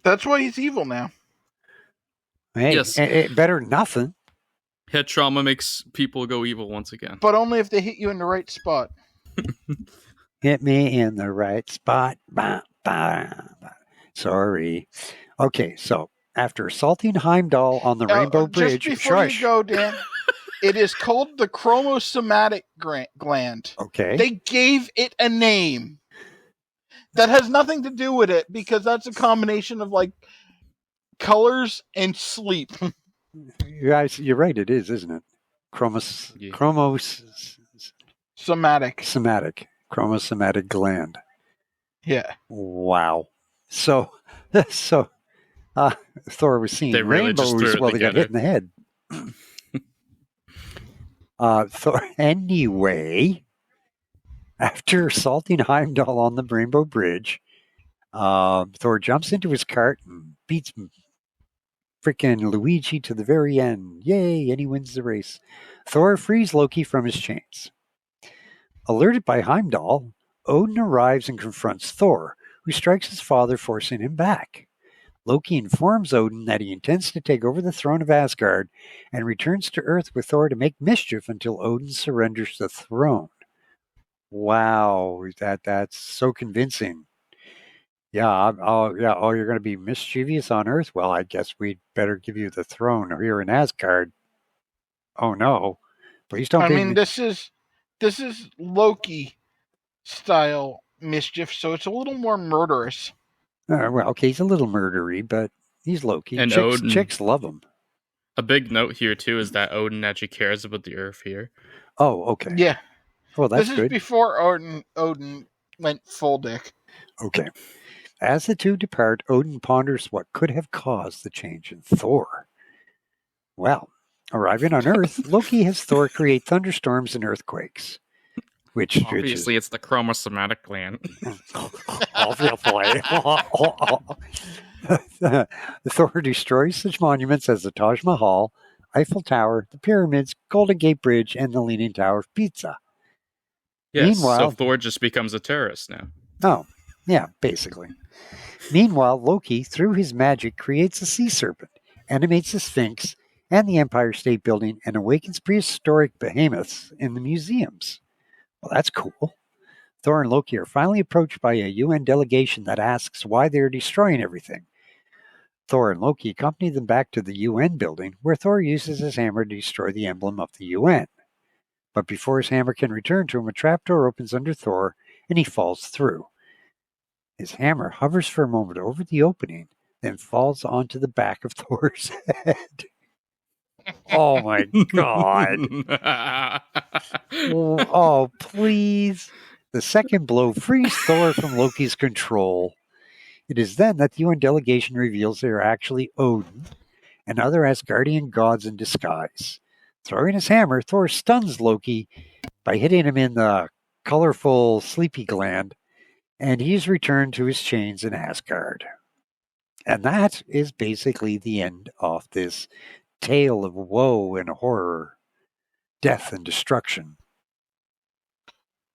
That's why he's evil now. Hey, Yes. Better than nothing. Head trauma makes people go evil once again. But only if they hit you in the right spot. Hit me in the right spot. Bah, bah, bah. Sorry. Okay, so after assaulting Heimdall on the Rainbow Bridge... Just before you go, Dan, it is called the chromosomatic gland. Okay. They gave it a name. That has nothing to do with it, because that's a combination of, like, colors and sleep. You're right, it is, isn't it? Somatic. Chromosomatic gland. Yeah. Wow. So Thor was seeing They really rainbows just threw it while they got together. hit in the head. Anyway, after assaulting Heimdall on the Rainbow Bridge, Thor jumps into his cart and beats freaking Luigi to the very end. Yay, and he wins the race. Thor frees Loki from his chains. Alerted by Heimdall, Odin arrives and confronts Thor, who strikes his father, forcing him back. Loki informs Odin that he intends to take over the throne of Asgard and returns to Earth with Thor to make mischief until Odin surrenders the throne. Wow, that's so convincing. Yeah, you're going to be mischievous on Earth? Well, I guess we'd better give you the throne here in Asgard. Oh, no. Please don't this is this is Loki style mischief, so it's a little more murderous. Well, okay, he's a little murdery, but he's Loki. And Chicks love him. A big note here too is that Odin actually cares about the Earth here. Oh, okay. Yeah. Well, that's this good. is before Odin went full dick. Okay. As the two depart, Odin ponders what could have caused the change in Thor. Well, arriving on Earth, Loki has Thor create thunderstorms and earthquakes. Obviously, it's the chromosomatic gland. Obviously. Thor destroys such monuments as the Taj Mahal, Eiffel Tower, the pyramids, Golden Gate Bridge, and the Leaning Tower of Pisa. Yes, Meanwhile, so Thor just becomes a terrorist now. Oh, yeah, basically. Meanwhile, Loki, through his magic, creates a sea serpent, animates the Sphinx and the Empire State Building, and awakens prehistoric behemoths in the museums. Well, that's cool. Thor and Loki are finally approached by a UN delegation that asks why they are destroying everything. Thor and Loki accompany them back to the UN building, where Thor uses his hammer to destroy the emblem of the UN. But before his hammer can return to him, a trapdoor opens under Thor, and he falls through. His hammer hovers for a moment over the opening, then falls onto the back of Thor's head. Oh my god. Oh, please. The second blow frees Thor from Loki's control. It is then that the UN delegation reveals they are actually Odin and other Asgardian gods in disguise. Throwing his hammer, Thor stuns Loki by hitting him in the colorful sleepy gland, and he is returned to his chains in Asgard. And that is basically the end of this tale of woe and horror, death and destruction.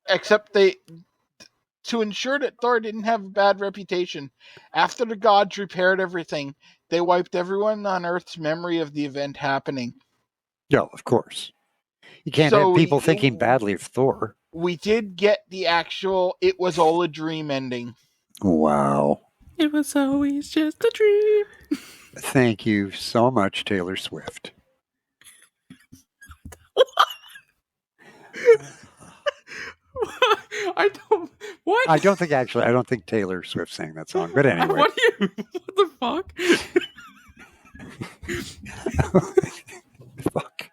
Except to ensure that Thor didn't have a bad reputation, after the gods repaired everything, they wiped everyone on Earth's memory of the event happening. Yeah, of course. You can't have people thinking badly of Thor. We did get the actual "it was all a dream" ending. Wow. It was always just a dream. Thank you so much, Taylor Swift. I don't think Taylor Swift sang that song, but anyway. What the fuck? Fuck.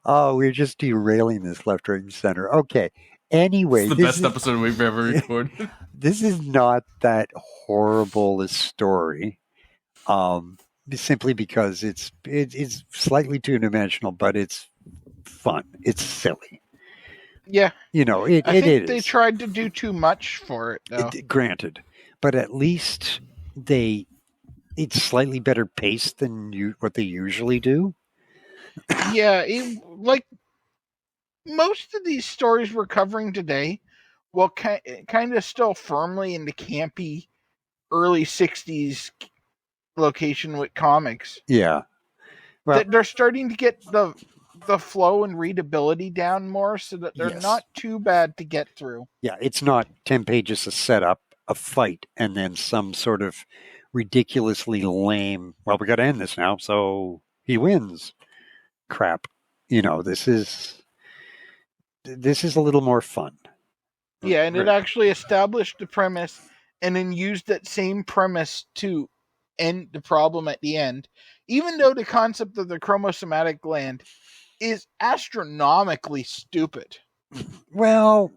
Oh, we're just derailing this left, right, and center. Okay. Anyway. It's the best episode we've ever recorded. This is not that horrible a story. Simply because it's slightly two-dimensional, but it's fun. It's silly. Yeah. I think is. They tried to do too much for it, though. Granted. But at least it's slightly better paced than what they usually do. Yeah, like most of these stories we're covering today, well, kind of still firmly in the campy early 60s location with comics. Yeah. Well, they're starting to get the flow and readability down more so that they're not too bad to get through. Yeah, it's not 10 pages to set up a fight and then some sort of ridiculously lame, well, we got to end this now, so he wins. Crap. This is a little more fun. Yeah, and it actually established the premise and then used that same premise to end the problem at the end. Even though the concept of the chromosomatic gland is astronomically stupid. Well,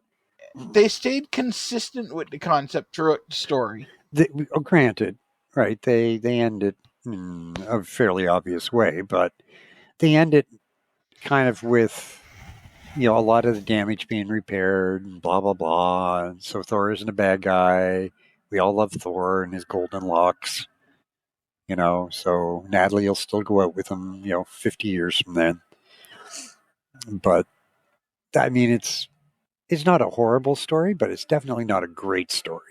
they stayed consistent with the concept throughout the story. Granted, right, they end it in a fairly obvious way, but they end it kind of with, a lot of the damage being repaired and blah, blah, blah. And so Thor isn't a bad guy. We all love Thor and his golden locks, so Natalie will still go out with him, 50 years from then. But, I mean, it's not a horrible story, but it's definitely not a great story.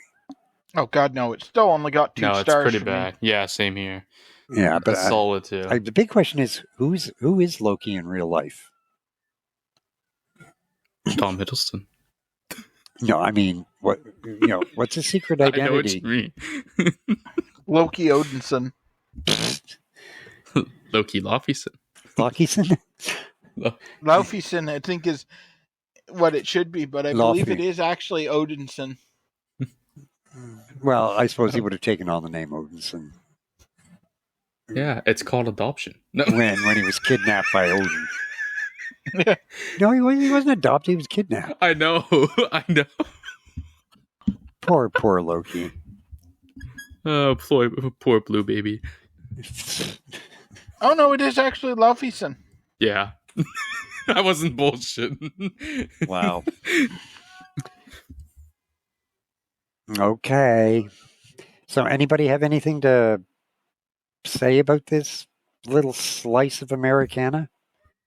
Oh, God, no. It still only got 2 stars. No, it's pretty bad. Me. Yeah, same here. Yeah, but solid too. The big question is, who is Loki in real life? Tom Hiddleston. No, I mean, what's his secret identity? I know what you mean. Loki Odinson. Loki Lofison. Lofison? Laufeyson, I think, is what it should be, but I believe it is actually Odinson. Well, I suppose he would have taken on the name Odinson. Yeah, it's called adoption. No. When he was kidnapped by Odin. No, he wasn't adopted. He was kidnapped. I know. I know. Poor Loki. Oh, poor blue baby. Oh no, it is actually Laufeyson. Yeah. I wasn't bullshitting. Wow. Okay. So anybody have anything to say about this little slice of Americana?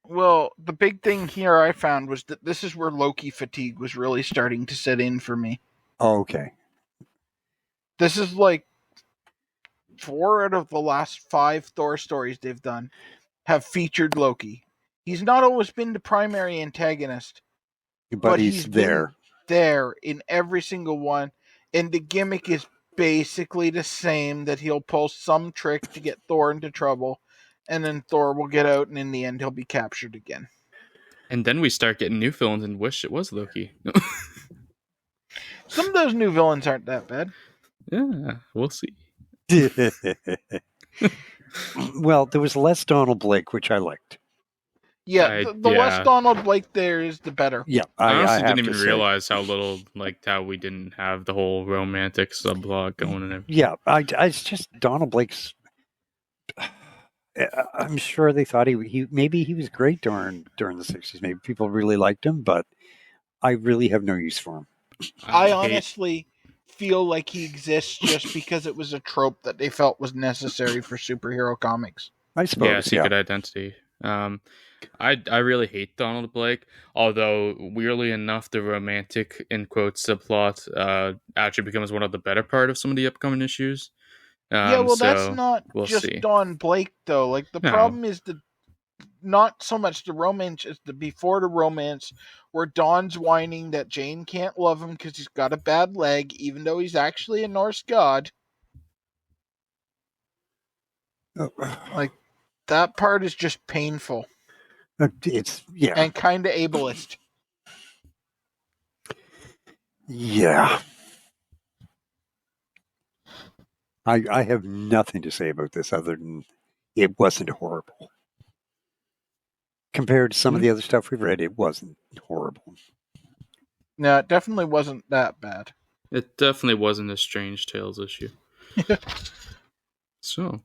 Well, the big thing here I found was that this is where Loki fatigue was really starting to set in for me. Oh, okay. This is like 4 out of the last 5 Thor stories they've done have featured Loki. He's not always been the primary antagonist, But he's there. There in every single one, and the gimmick is basically the same, that he'll pull some trick to get Thor into trouble, and then Thor will get out, and in the end he'll be captured again. And then we start getting new villains and wish it was Loki. Some of those new villains aren't that bad. Yeah, we'll see. Well, there was less Donald Blake, which I liked. Yeah, the less Donald Blake there is, the better. Yeah, I honestly didn't even realize how we didn't have the whole romantic subplot going and everything. Yeah, it's just Donald Blake's. I'm sure they thought he maybe he was great during the 60s. Maybe people really liked him, but I really have no use for him. I honestly feel like he exists just because it was a trope that they felt was necessary for superhero comics. I suppose. Yeah, secret identity. I really hate Donald Blake, although weirdly enough, the romantic in quotes subplot actually becomes one of the better part of some of the upcoming issues. That's not just see. Don Blake though. Like the problem is not so much the romance as the before the romance, where Don's whining that Jane can't love him because he's got a bad leg, even though he's actually a Norse god. Like that part is just painful. It's and kind of ableist. Yeah. I have nothing to say about this other than it wasn't horrible. Compared to some of the other stuff we've read, it wasn't horrible. No, it definitely wasn't that bad. It definitely wasn't a Strange Tales issue. So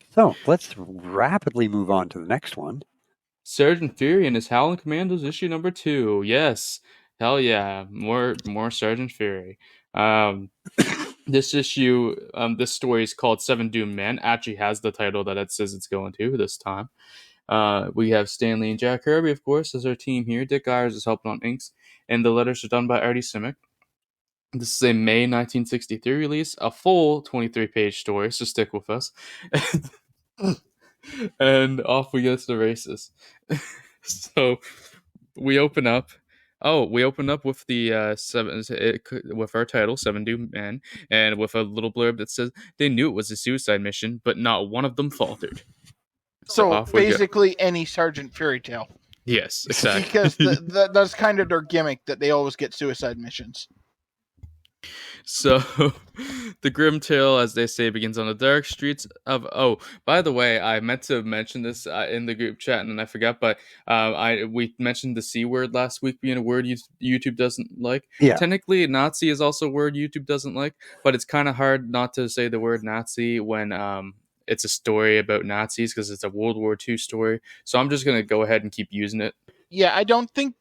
let's rapidly move on to the next one. Sergeant Fury and his Howling Commandos issue number 2. Yes. Hell yeah. More Sergeant Fury. This issue, this story is called Seven Doomed Men. Actually has the title that it says it's going to this time. We have Stanley and Jack Kirby, of course, as our team here. Dick Ayers is helping on inks, and the letters are done by Artie Simic. This is a May 1963 release, a full 23-page story, so stick with us. And off we go to the races. So we open up. We open up with the with our title, Seven Doomed Men, and with a little blurb that says they knew it was a suicide mission, but not one of them faltered. So basically, any Sergeant Fury tale. Yes, exactly. Because that's kind of their gimmick, that they always get suicide missions. So, the grim tale, as they say, begins on the dark streets of... Oh, by the way, I meant to mention this in the group chat, and I forgot, but we mentioned the C word last week being a word YouTube doesn't like. Yeah. Technically, Nazi is also a word YouTube doesn't like, but it's kind of hard not to say the word Nazi when it's a story about Nazis, because it's a World War II story. So I'm just going to go ahead and keep using it. Yeah, I don't think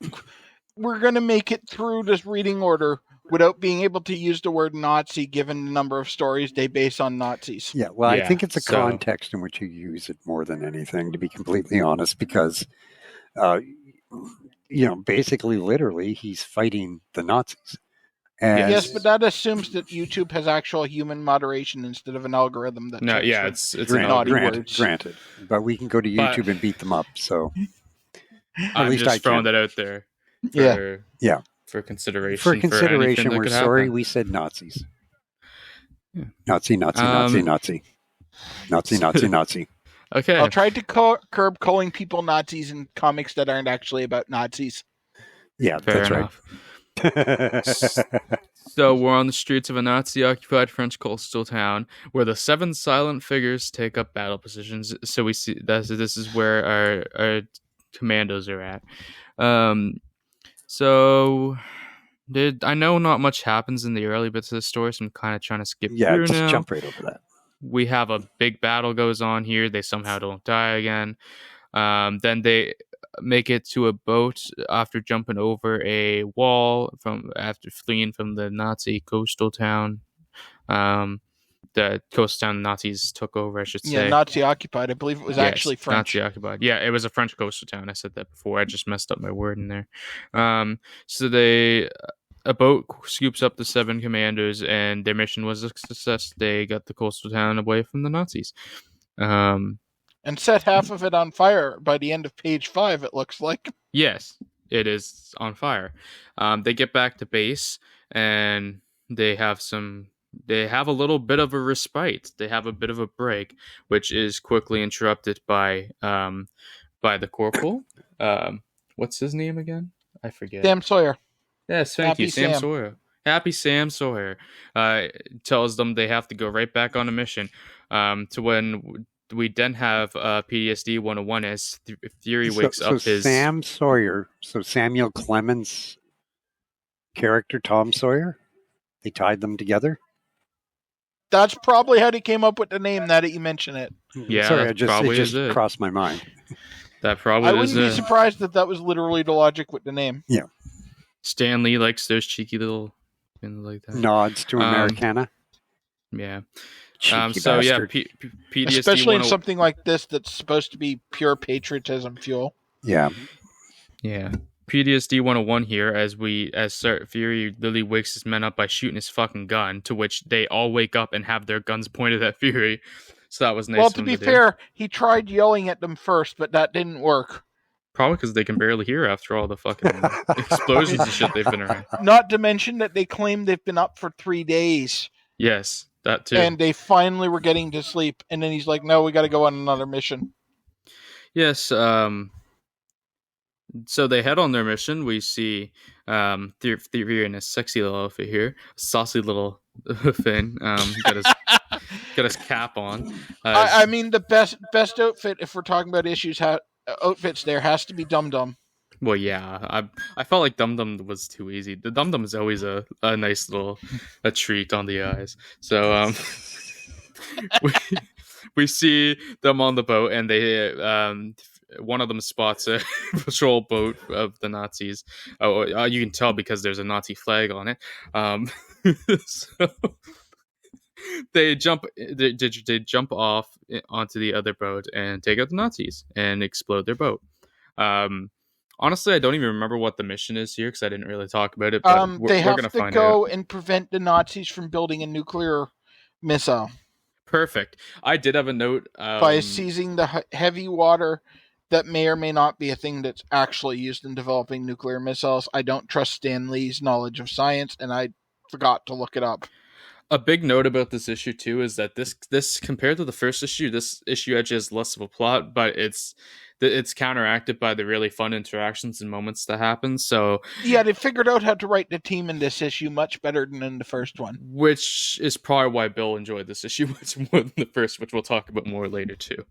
we're going to make it through this reading order without being able to use the word Nazi, given the number of stories they base on Nazis. Yeah, well, I think it's a context in which you use it more than anything, to be completely honest, because, basically, literally, he's fighting the Nazis. And yes, but that assumes that YouTube has actual human moderation instead of an algorithm that it's granted. But we can go to YouTube and beat them up, so... I'm just throwing that out there. For consideration. For consideration, we're sorry we said Nazis. Yeah. Nazi. Okay. I'll try to curb calling people Nazis in comics that aren't actually about Nazis. Yeah, Fair that's enough. right. So we're on the streets of a Nazi-occupied French coastal town where the 7 silent figures take up battle positions. So we see this is where our commandos are at. So I know not much happens in the early bits of the story, so I'm kind of trying to skip Yeah, through just now. jump right over that. We have a big battle goes on here. They somehow don't die again. Then they make it to a boat after jumping over a wall after fleeing from the Nazi coastal town. The coastal town the Nazis took over, I should Yeah, say. Nazi occupied. I believe it was actually French. Nazi occupied. Yeah, it was a French coastal town. I said that before. I just messed up my word in there. So a boat scoops up the 7 commandos, and their mission was a success. They got the coastal town away from the Nazis. And set half of it on fire by the end of page 5, it looks like. Yes, it is on fire. They get back to base, and they have a little bit of a respite. They have a bit of a break, which is quickly interrupted by the corporal. What's his name again? I forget. Sam Sawyer. Yes, thank you, Sam Sawyer. Happy Sam Sawyer tells them they have to go right back on a mission. To when we then have PTSD 101 as Fury wakes up his... Sam Sawyer, so Samuel Clemens' character, Tom Sawyer, they tied them together? That's probably how they came up with the name, now that you mention it. Yeah, sorry, it just crossed my mind. That probably I wouldn't be surprised if that was literally the logic with the name. Yeah. Stan Lee likes those cheeky little things like that. Nods to Americana. Yeah. Cheeky so bastard. yeah, PTSD especially in something like this that's supposed to be pure patriotism fuel. Yeah. Yeah. PTSD 101 here as Fury literally wakes his men up by shooting his fucking gun, to which they all wake up and have their guns pointed at Fury. So that was nice. Well, to be fair, he tried yelling at them first, but that didn't work. Probably because they can barely hear after all the fucking explosions and shit they've been around. Not to mention that they claim they've been up for 3 days. Yes, that too. And they finally were getting to sleep, and then he's like, no, we got to go on another mission. Yes, so they head on their mission. We see Theory in a sexy little outfit here. Saucy little thing. Got his cap on. I mean, the best outfit, if we're talking about outfits there, has to be Dum Dum. Well, yeah. I felt like Dum Dum was too easy. The Dum Dum is always a nice little a treat on the eyes. So we see them on the boat, and they one of them spots a patrol boat of the Nazis. Oh, you can tell because there's a Nazi flag on it. So they jump off onto the other boat and take out the Nazis and explode their boat. Honestly, I don't even remember what the mission is here because I didn't really talk about it. But they have to go and prevent the Nazis from building a nuclear missile. Perfect. I did have a note. By seizing the heavy water that may or may not be a thing that's actually used in developing nuclear missiles. I don't trust Stan Lee's knowledge of science, and I forgot to look it up. A big note about this issue too is that this compared to the first issue, this issue actually has less of a plot, but it's counteracted by the really fun interactions and moments that happen. So yeah, they figured out how to write the team in this issue much better than in the first one, which is probably why Bill enjoyed this issue much more than the first, which we'll talk about more later too.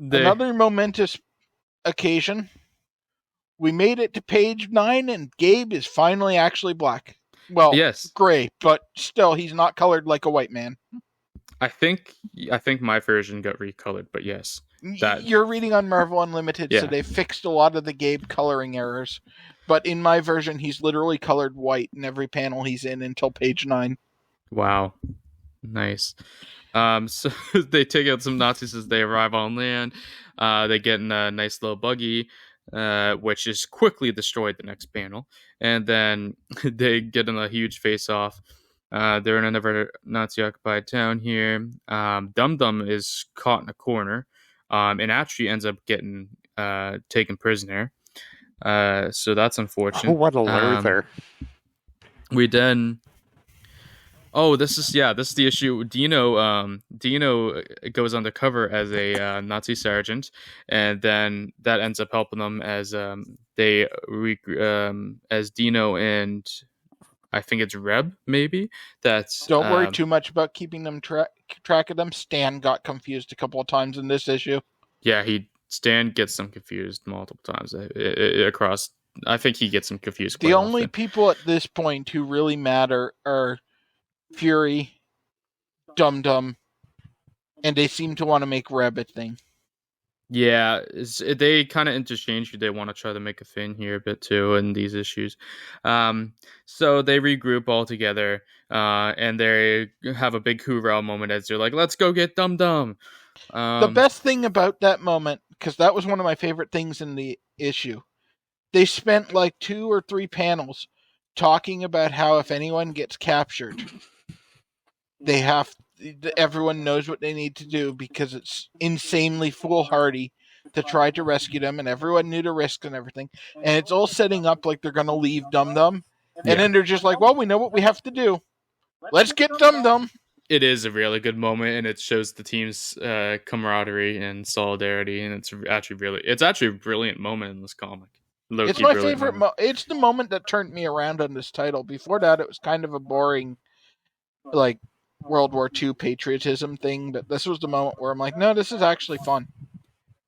Another momentous occasion. We made it to page 9, and Gabe is finally actually black. Well, yes, gray, but still, he's not colored like a white man. I think my version got recolored, but yes. You're reading on Marvel Unlimited, so they fixed a lot of the Gabe coloring errors. But in my version, he's literally colored white in every panel he's in until page 9. Wow. Nice. So they take out some Nazis as they arrive on land. They get in a nice little buggy, which is quickly destroyed the next panel. And then they get in a huge face-off. They're in another Nazi-occupied town here. Dum Dum is caught in a corner, and actually ends up getting taken prisoner. So that's unfortunate. Oh, what a loser! We then. Oh, this is the issue. Dino goes undercover as a Nazi sergeant, and then that ends up helping them as they as Dino and I think it's Reb, maybe. That's Don't worry too much about keeping them track of them. Stan got confused a couple of times in this issue. Yeah, Stan gets them confused multiple times across. I think he gets them confused quite The only often. people at this point who really matter are Fury, Dum Dum, and they seem to want to make Reb a thing. Yeah, they kind of interchange who they want to try to make a thing here a bit too in these issues. So they regroup all together, and they have a big hoorah moment as they're like, "Let's go get Dum Dum." The best thing about that moment, because that was one of my favorite things in the issue, they spent like 2 or 3 panels talking about how if anyone gets captured, everyone knows what they need to do because it's insanely foolhardy to try to rescue them, and everyone knew the risks and everything. And it's all setting up like they're going to leave Dum Dum. And then they're just like, well, we know what we have to do. Let's get Dum Dum. It is a really good moment, and it shows the team's camaraderie and solidarity, and it's actually a brilliant moment in this comic. It's my favorite. It's the moment that turned me around on this title. Before that, it was kind of a boring, like, World War II patriotism thing, but this was the moment where I'm like, no, this is actually fun.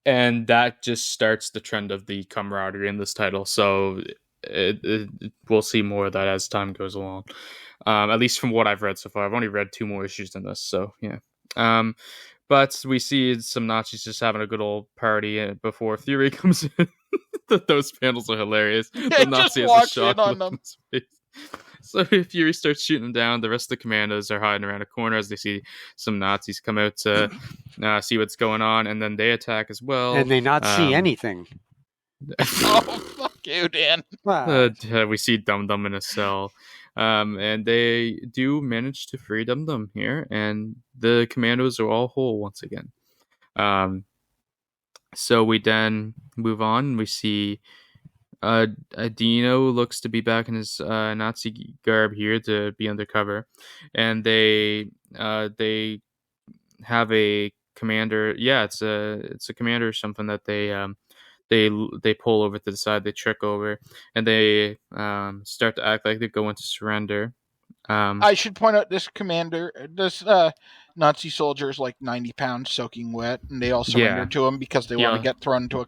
And that just starts the trend of the camaraderie in this title. So we'll see more of that as time goes along. At least from what I've read so far. I've only read 2 more issues than this, so yeah. But we see some Nazis just having a good old party before Fury comes in. Those panels are hilarious. The Nazi has a shock on them. So Fury starts shooting them down. The rest of the Commandos are hiding around a corner as they see some Nazis come out to see what's going on, and then they attack as well. And they not see anything. Oh, fuck you, Dan. Wow. We see Dum Dum in a cell. And they do manage to free Dum Dum here, and the Commandos are all whole once again. So we then move on. We see Dino looks to be back in his Nazi garb here to be undercover, and they have a commander. Yeah, it's a commander or something that they pull over to the side, they trick over, and they start to act like they're going to surrender. I should point out this Nazi soldier is like 90 pounds soaking wet, and they all surrender to him because they want to get thrown into a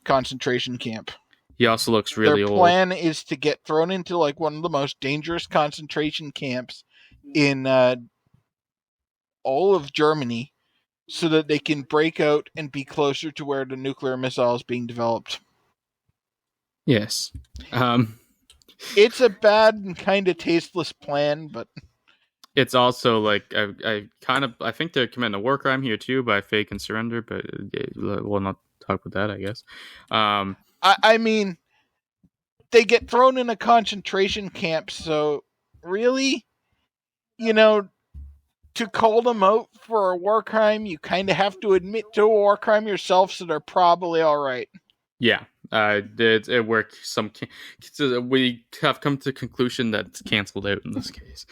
concentration camp. He also looks really old. Their plan is to get thrown into like one of the most dangerous concentration camps in all of Germany so that they can break out and be closer to where the nuclear missile is being developed. Yes. It's a bad and kind of tasteless plan, but it's also like I think they're committing a war crime here too by fake and surrender, but we'll not talk about that, I guess. I mean, they get thrown in a concentration camp, so really, to call them out for a war crime, you kind of have to admit to a war crime yourself, so they're probably all right. Yeah. It worked. We have come to the conclusion that it's canceled out in this case.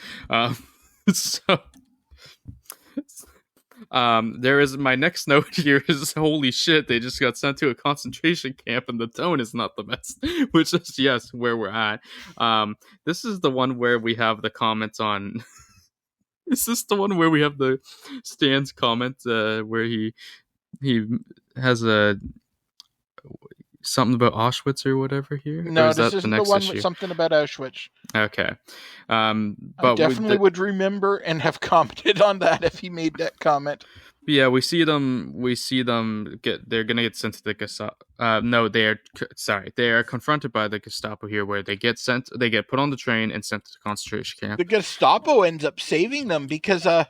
There is my next note here is holy shit, they just got sent to a concentration camp and the tone is not the best, which is yes where we're at. This is the one where we have the comments on. Is this the one where we have the Stan's comment where he has a something about Auschwitz or whatever here? No, this isn't the one with something about Auschwitz. Okay. But I definitely would remember and have commented on that if he made that comment. Yeah, we see them they're gonna get sent to the Gestapo. They are confronted by the Gestapo here, where they get put on the train and sent to the concentration camp. The Gestapo ends up saving them because the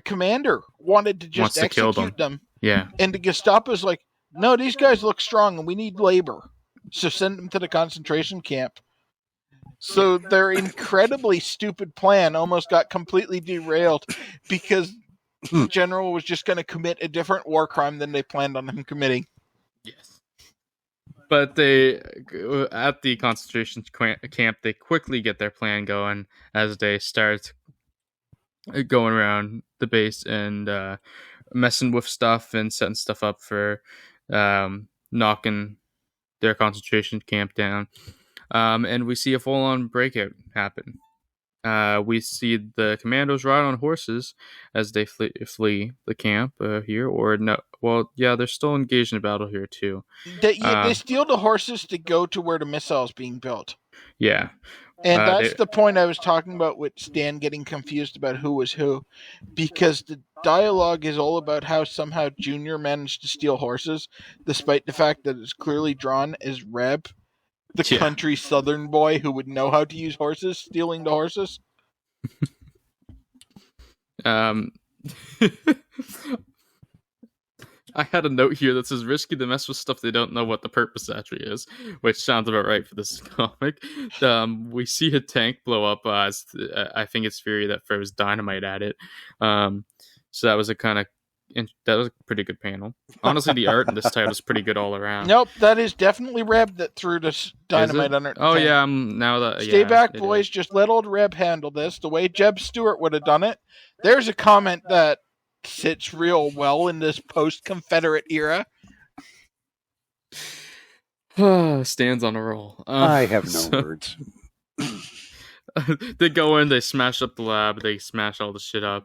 commander wanted to just execute them. Yeah. And the Gestapo's like, no, these guys look strong and we need labor. So send them to the concentration camp. So their incredibly stupid plan almost got completely derailed because the general was just going to commit a different war crime than they planned on him committing. Yes. But at the concentration camp, they quickly get their plan going as they start going around the base and messing with stuff and setting stuff up for knocking their concentration camp down. And we see a full-on breakout happen. We see the Commandos ride on horses as they flee the camp here, or no? Well, yeah, they're still engaged in battle here too. They steal the horses to go to where the missile is being built. Yeah, and that's the point I was talking about with Stan getting confused about who was who, because the dialogue is all about how somehow Junior managed to steal horses, despite the fact that it's clearly drawn as Reb, the country southern boy who would know how to use horses, stealing the horses. I had a note here that says risky to mess with stuff they don't know what the purpose actually is, which sounds about right for this comic. We see a tank blow up as I think it's Fury that throws dynamite at it. So that was a pretty good panel. Honestly, the art in this title is pretty good all around. Nope, that is definitely Reb that threw this dynamite under. Oh tank. Yeah, now that stay back, boys. Just let old Reb handle this the way Jeb Stewart would have done it. There's a comment that sits real well in this post-Confederate era. Stands on a roll. I have no words. They go in, they smash up the lab, they smash all the shit up.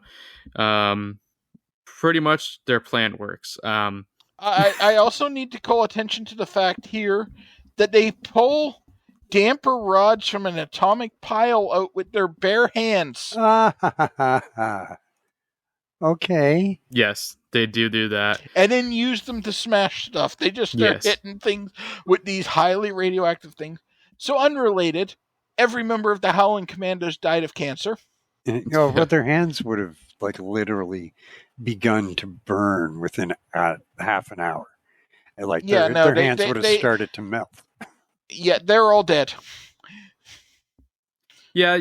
Pretty much their plan works. I also need to call attention to the fact here that they pull damper rods from an atomic pile out with their bare hands. Okay. Yes, they do that. And then use them to smash stuff. They just start hitting things with these highly radioactive things. So unrelated, every member of the Howling Commandos died of cancer. But their hands would have literally begun to burn within half an hour. Their hands would have started to melt. Yeah, they're all dead. Yeah,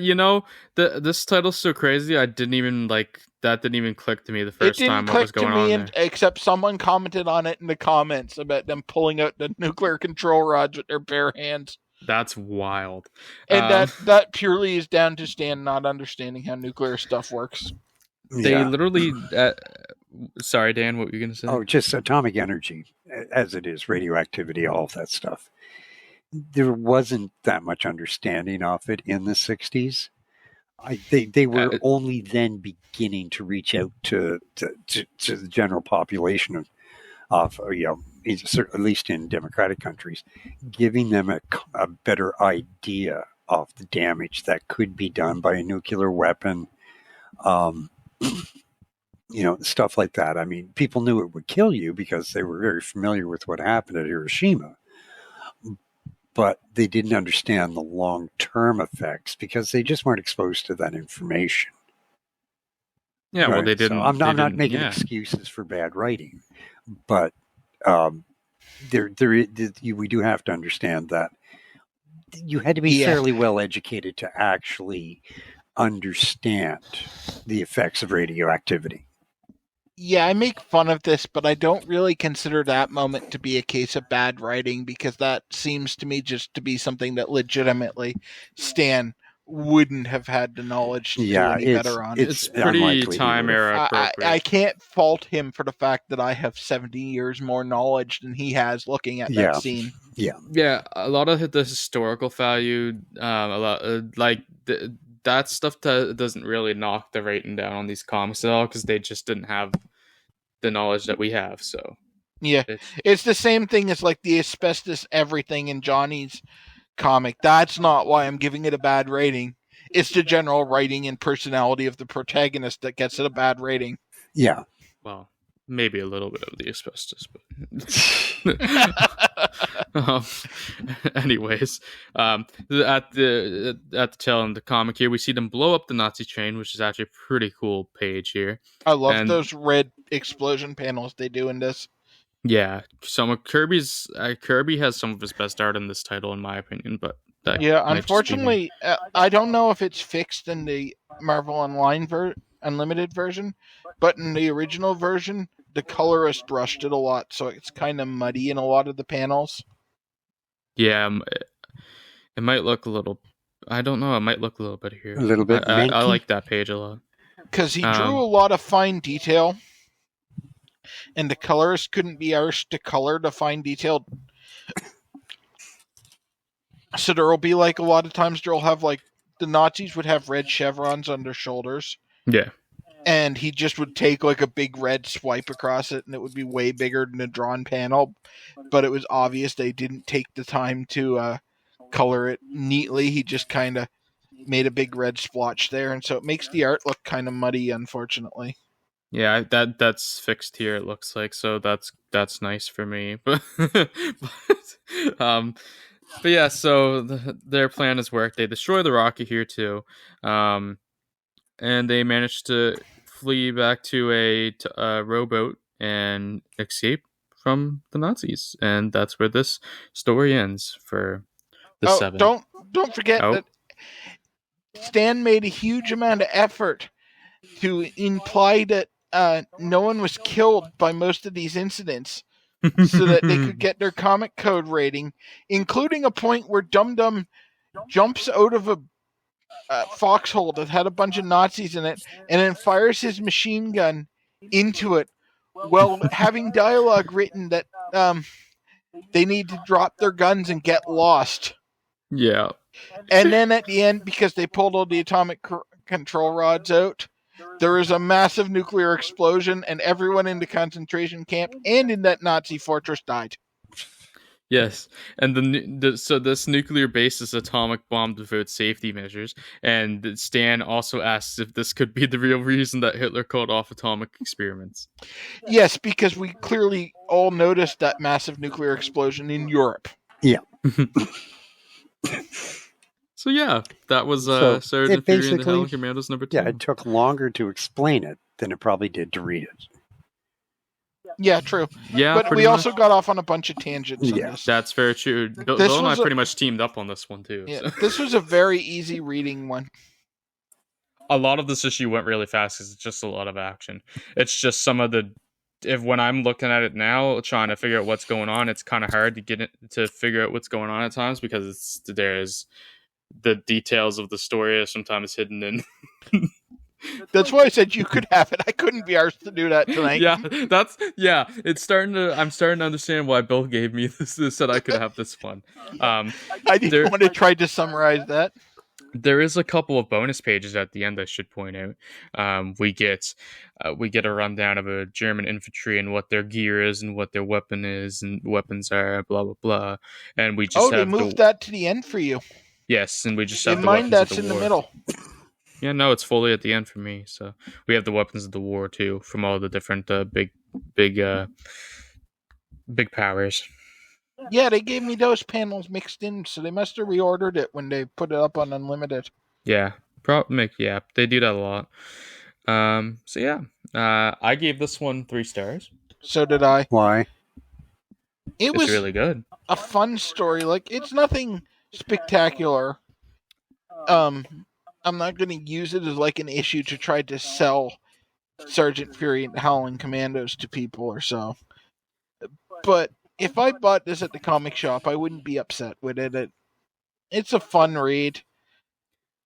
this title's so crazy. That didn't even click to me the first time what was going on there. Except someone commented on it in the comments about them pulling out the nuclear control rods with their bare hands. That's wild. And that purely is down to Stan not understanding how nuclear stuff works. They literally... sorry, Dan, what were you going to say? Oh, just atomic energy, as it is, radioactivity, all of that stuff. There wasn't that much understanding of it in the 60s. They were only then beginning to reach out to the general population of at least in democratic countries, giving them a better idea of the damage that could be done by a nuclear weapon, stuff like that. I mean, people knew it would kill you because they were very familiar with what happened at Hiroshima. But they didn't understand the long-term effects because they just weren't exposed to that information. Yeah, right? Well, they didn't. So I'm not making excuses for bad writing, but we do have to understand that you had to be fairly well educated to actually understand the effects of radioactivity. Yeah, I make fun of this, but I don't really consider that moment to be a case of bad writing because that seems to me just to be something that legitimately Stan wouldn't have had the knowledge to do any better on. It's pretty time era appropriate. I can't fault him for the fact that I have 70 years more knowledge than he has looking at that scene. Yeah, a lot of the historical value, that stuff doesn't really knock the rating down on these comics at all because they just didn't have the knowledge that we have. So it's the same thing as like the asbestos everything in Johnny's comic. That's not why I'm giving it a bad rating. It's the general writing and personality of the protagonist that gets it a bad rating. Yeah. Well, maybe a little bit of the asbestos, but anyways, at the tail end of the comic here, we see them blow up the Nazi train, which is actually a pretty cool page here. I love those red explosion panels they do in this. Yeah, some of Kirby has some of his best art in this title, in my opinion. But unfortunately, I don't know if it's fixed in the Marvel Online Unlimited version, but in the original version, the colorist brushed it a lot, so it's kind of muddy in a lot of the panels. Yeah, it might look a little... I don't know, it might look a little bit here. A little bit I like that page a lot. Because he drew a lot of fine detail, and the colorist couldn't be arsed to color the fine detail So there'll be like a lot of times there'll have like the Nazis would have red chevrons on their shoulders, Yeah. and he just would take like a big red swipe across it, and it would be way bigger than a drawn panel. But it was obvious they didn't take the time to color it neatly. He just kind of made a big red splotch there, and so it makes the art look kind of muddy, unfortunately. Yeah, that's fixed here. It looks like, so that's nice for me. Um, but yeah, so their plan has worked. They destroy the rocket here too, and they manage to flee back to a rowboat and escape from the Nazis, and that's where this story ends for the Oh, seven. don't forget Oh, that Stan made a huge amount of effort to imply that no one was killed by most of these incidents, so that they could get their comic code rating, including a point where Dum Dum jumps out of a foxhole that had a bunch of Nazis in it and then fires his machine gun into it while having dialogue written that they need to drop their guns and get lost. Yeah. And then at the end, because they pulled all the atomic control rods out, there is a massive nuclear explosion, and everyone in the concentration camp and in that Nazi fortress died. Yes, and so this nuclear base is atomic bombed without safety measures, and Stan also asks if this could be the real reason that Hitler called off atomic experiments. Yes, because we clearly all noticed that massive nuclear explosion in Europe. Yeah. So yeah, that was So Sergeant it Fury and the basically- Howling Commandos number 2. Yeah, it took longer to explain it than it probably did to read it. Yeah, true. Yeah, But pretty we much. also got off on a bunch of tangents on Yeah. this. That's very true. Bill This and I was a- pretty much teamed up on this one too. Yeah, So. this was a very easy reading one. A lot of this issue went really fast because it's just a lot of action. It's just some of the when I'm looking at it now, trying to figure out what's going on, it's kind of hard to get it to figure out what's going on at times because there's the details of the story are sometimes hidden in. That's why I said you could have it. I couldn't be arsed to do that tonight. It's starting to. I'm starting to understand why Bill gave me this said I could have this fun. I didn't want to try to summarize that. There is a couple of bonus pages at the end I should point out. We get a rundown of a German infantry and what their gear is and what their weapon is and weapons are, blah blah blah. And we just they have moved that to the end for you. Yes, and we just have In the mine, weapons of that's the in war. the middle. Yeah, no, it's fully at the end for me. So we have the weapons of the war too, from all the different big powers. Yeah, they gave me those panels mixed in, so they must have reordered it when they put it up on Unlimited. Yeah, they do that a lot. So yeah, I gave this one 3 stars. So did I. Why? It It's was really good. a fun story. Like, it's nothing spectacular. I'm not going to use it as like an issue to try to sell Sergeant Fury and Howling Commandos to people or so. But if I bought this at the comic shop, I wouldn't be upset with it. It's a fun read.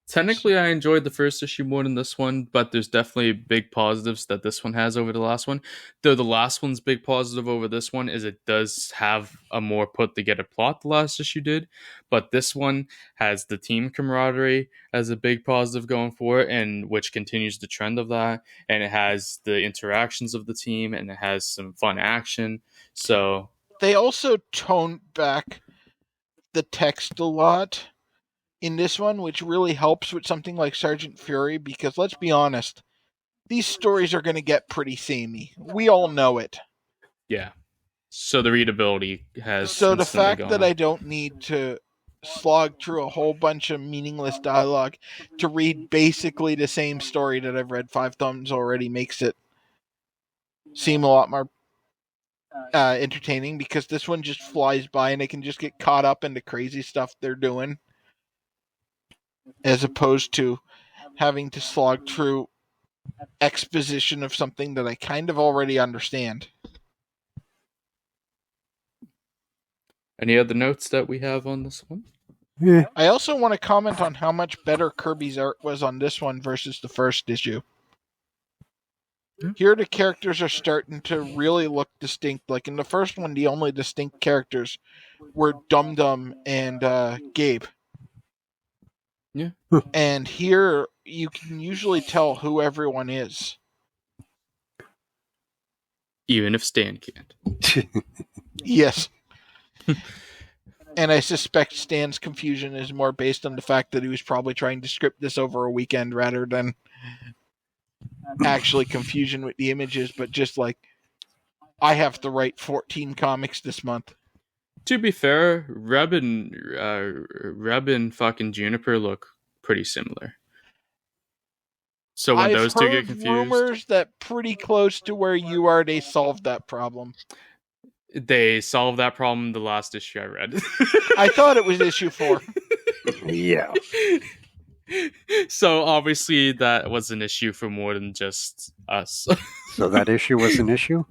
Technically, I enjoyed the first issue more than this one, but there's definitely big positives that this one has over the last one. Though the last one's big positive over this one is it does have a more put together plot the last issue did, but this one has the team camaraderie as a big positive going for it, and which continues the trend of that, and it has the interactions of the team, and it has some fun action. So they also toned back the text a lot in this one, which really helps with something like Sergeant Fury, because let's be honest, these stories are going to get pretty samey. We all know it. Yeah. So the readability has... So the fact that I don't need to slog through a whole bunch of meaningless dialogue to read basically the same story that I've read 5 times already makes it seem a lot more entertaining, because this one just flies by and I can just get caught up in the crazy stuff they're doing, as opposed to having to slog through exposition of something that I kind of already understand. Any other notes that we have on this one? Yeah. I also want to comment on how much better Kirby's art was on this one versus the first issue. Here the characters are starting to really look distinct. Like in the first one, the only distinct characters were Dum Dum and Gabe. Yeah. And here you can usually tell who everyone is. Even if Stan can't. Yes. And I suspect Stan's confusion is more based on the fact that he was probably trying to script this over a weekend rather than actually confusion with the images, but just like, I have to write 14 comics this month. To be fair, Reb and fucking Juniper look pretty similar. So when I've those two get heard confused, rumors that pretty close to where you are, they solved that problem. they solved that problem the last issue I read. I thought it was issue 4. Yeah. So obviously that was an issue for more than just us. So that issue was an issue?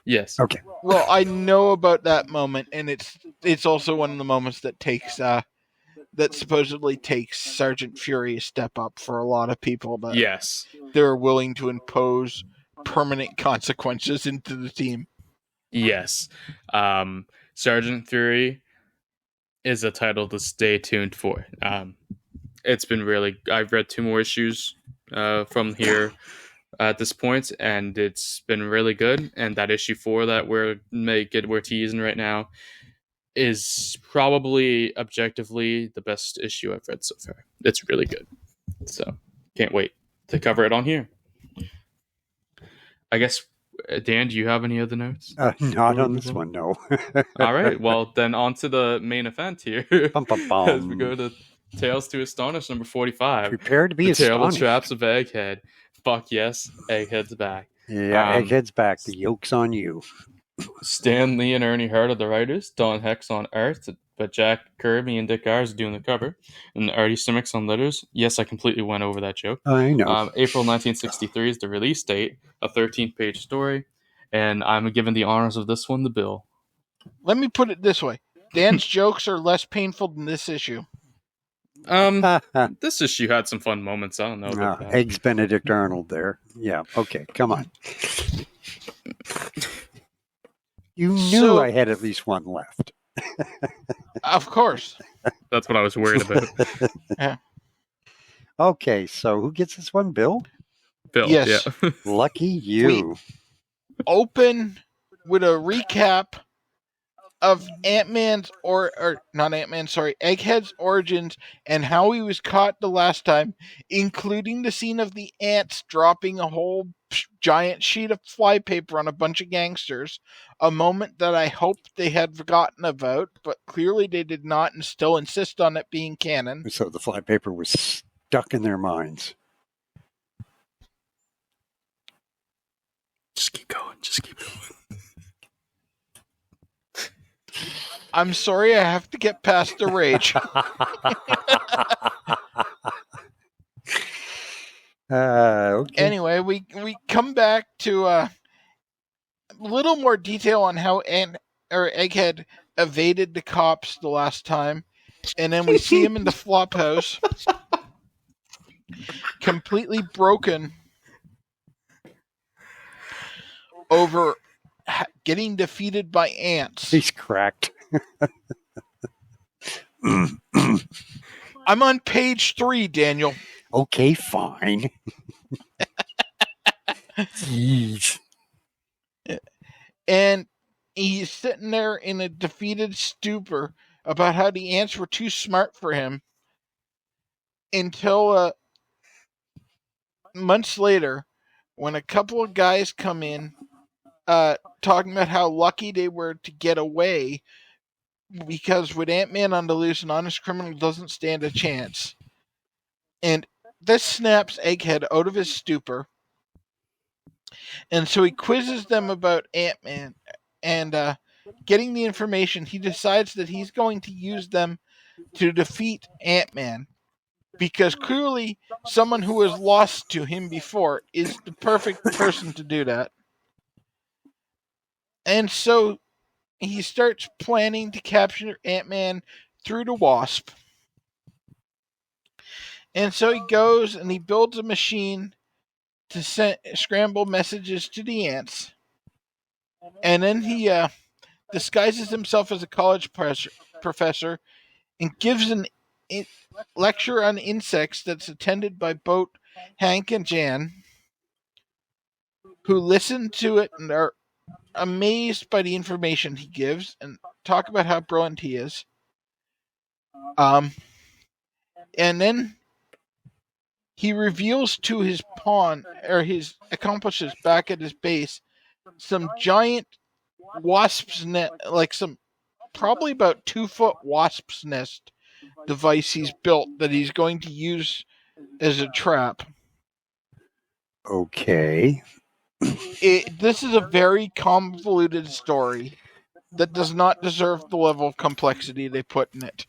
Yes. Okay. Well, I know about that moment, and it's also one of the moments that takes that supposedly takes Sergeant Fury a step up for a lot of people. That Yes. they're willing to impose permanent consequences into the team. Yes. Sergeant Fury is a title to stay tuned for. It's been really. I've read 2 more issues from here at this point, and it's been really good. And that issue 4 that we're teasing right now is probably objectively the best issue I've read so far. It's really good. So can't wait to cover it on here. I guess, Dan, do you have any other notes? Not on this one, no. All right. Well, then on to the main event here. Bum, bum, bum. As we go to Tales to Astonish number 45. Prepare to be The Terrible astonished. Traps of Egghead. Fuck yes, Egghead's back. Yeah, Egghead's back. The yoke's on you. Stan Lee and Ernie Hart are the writers. Don Hex on art, but Jack Kirby and Dick Ayers are doing the cover. And Artie Simmons on letters. Yes, I completely went over that joke. I know. April 1963 is the release date. A 13-page story. And I'm giving the honors of this one to Bill. Let me put it this way: Dan's jokes are less painful than this issue. This issue had some fun moments. I don't know about that. Eggs Benedict Arnold there. Yeah, okay, come on. You knew I had at least one left. Of course. That's what I was worried about. Yeah. Okay, so who gets this one, Bill? Bill, Yes. yeah. Lucky you. Open with a recap of Egghead's origins and how he was caught the last time, including the scene of the ants dropping a whole giant sheet of flypaper on a bunch of gangsters, a moment that I hoped they had forgotten about, but clearly they did not and still insist on it being canon. So the flypaper was stuck in their minds. Just keep going. Just keep going. I'm sorry, I have to get past the rage. Okay. Anyway, we come back to a little more detail on how Egghead evaded the cops the last time, and then we see him in the flop house, completely broken over getting defeated by ants. He's cracked. I'm on page 3, Daniel. Okay, fine. Jeez. And he's sitting there in a defeated stupor about how the ants were too smart for him until months later, when a couple of guys come in talking about how lucky they were to get away, because with Ant-Man on the loose, an honest criminal doesn't stand a chance. And this snaps Egghead out of his stupor. And so he quizzes them about Ant-Man. And getting the information, he decides that he's going to use them to defeat Ant-Man. Because clearly, someone who has lost to him before is the perfect person to do that. And so he starts planning to capture Ant-Man through the Wasp. And so he goes and he builds a machine to scramble messages to the ants. And then he disguises himself as a college professor and gives an lecture on insects that's attended by both Hank and Jan, who listen to it and are amazed by the information he gives and talk about how brilliant he is. And then he reveals to his his accomplices back at his base some giant wasp's nest, like some probably about 2-foot wasp's nest device he's built that he's going to use as a trap. Okay. This is a very convoluted story that does not deserve the level of complexity they put in it.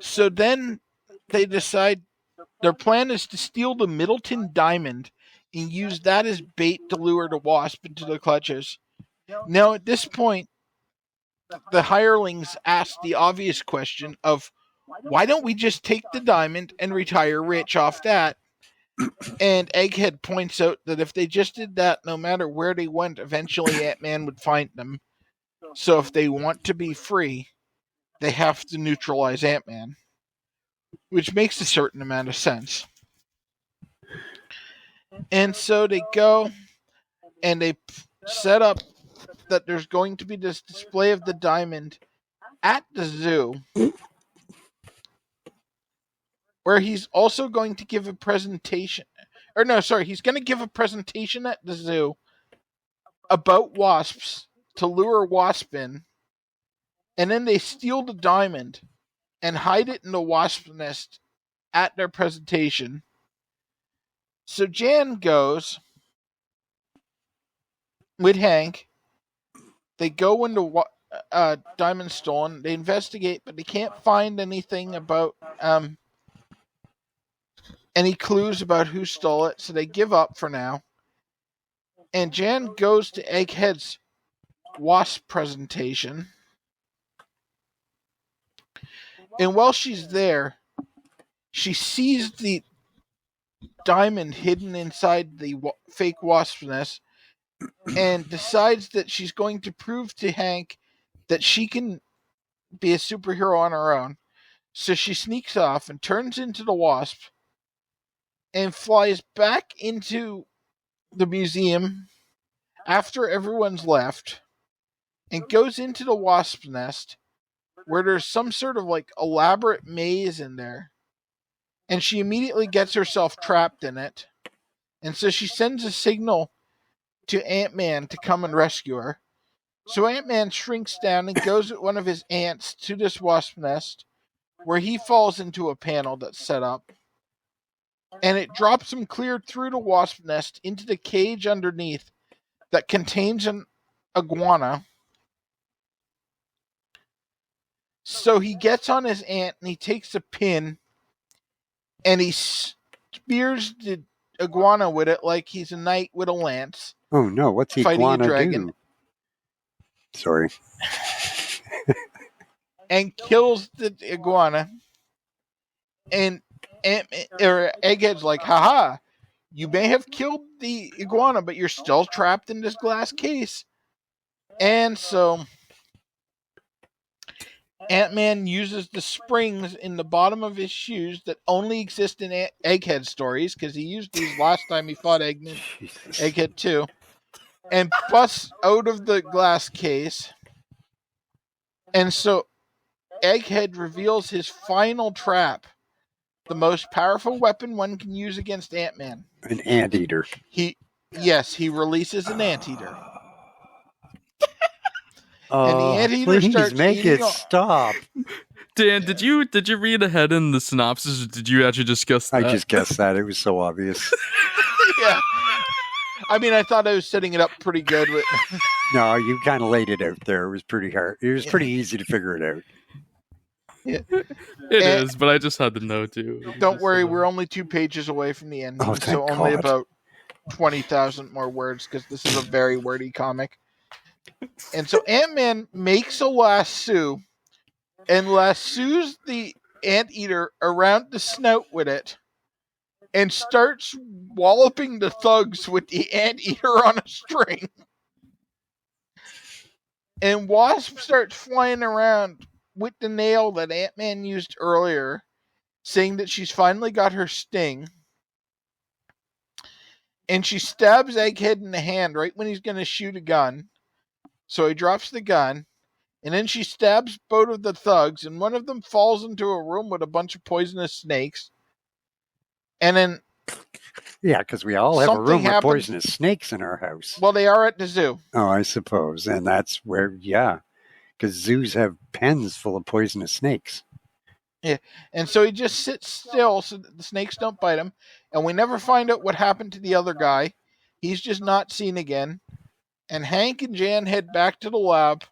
So then they decide their plan is to steal the Middleton diamond and use that as bait to lure the wasp into the clutches. Now, at this point, the hirelings ask the obvious question of, why don't we just take the diamond and retire rich off that? And Egghead points out that if they just did that, no matter where they went, eventually Ant-Man would find them. So if they want to be free, they have to neutralize Ant-Man, which makes a certain amount of sense. And so they go and they set up that there's going to be this display of the diamond at the zoo, where he's also going to give a presentation. He's going to give a presentation at the zoo about wasps to lure wasp in, and then they steal the diamond and hide it in the wasp nest at their presentation. So Jan goes with Hank. They go into diamond stolen. They investigate, but they can't find anything about any clues about who stole it, so they give up for now. And Jan goes to Egghead's wasp presentation. And while she's there, she sees the diamond hidden inside the fake wasp nest and decides that she's going to prove to Hank that she can be a superhero on her own. So she sneaks off and turns into the wasp and flies back into the museum after everyone's left and goes into the wasp nest where there's some sort of like elaborate maze in there. And she immediately gets herself trapped in it. And so she sends a signal to Ant-Man to come and rescue her. So Ant-Man shrinks down and goes with one of his ants to this wasp nest, where he falls into a panel that's set up. And it drops him clear through the wasp nest into the cage underneath that contains an iguana. So he gets on his ant and he takes a pin and he spears the iguana with it like he's a knight with a lance. Oh no, what's the fighting iguana a dragon. do? Sorry. And kills the iguana. And Egghead's like, haha, you may have killed the iguana, but you're still trapped in this glass case. And so Ant-Man uses the springs in the bottom of his shoes that only exist in Egghead stories, because he used these last time he fought Egghead 2, and busts out of the glass case. And so Egghead reveals his final trap, the most powerful weapon one can use against Ant-Man. An anteater. He releases an anteater. And the anteater starts make eating it stop. Dan, did you read ahead in the synopsis, or did you actually just guess that? I just guessed that. It was so obvious. Yeah. I mean, I thought I was setting it up pretty good. No, you kind of laid it out there. It was pretty hard. It was pretty easy to figure it out. Yeah. It is, but I just had to know too. Don't worry, we're only 2 pages away from the end, Oh, so thank only God. about 20,000 more words, because this is a very wordy comic. And so Ant-Man makes a lasso and lassos the anteater around the snout with it, and starts walloping the thugs with the anteater on a string. And Wasp starts flying around with the nail that Ant-Man used earlier, saying that she's finally got her sting. And she stabs Egghead in the hand right when he's going to shoot a gun. So he drops the gun. And then she stabs both of the thugs, and one of them falls into a room with a bunch of poisonous snakes. And then... Yeah, because we all have a room with happens. poisonous snakes in our house. Well, they are at the zoo. Oh, I suppose. And that's where, yeah, because zoos have pens full of poisonous snakes. Yeah, and so he just sits still so that the snakes don't bite him. And we never find out what happened to the other guy. He's just not seen again. And Hank and Jan head back to the lab.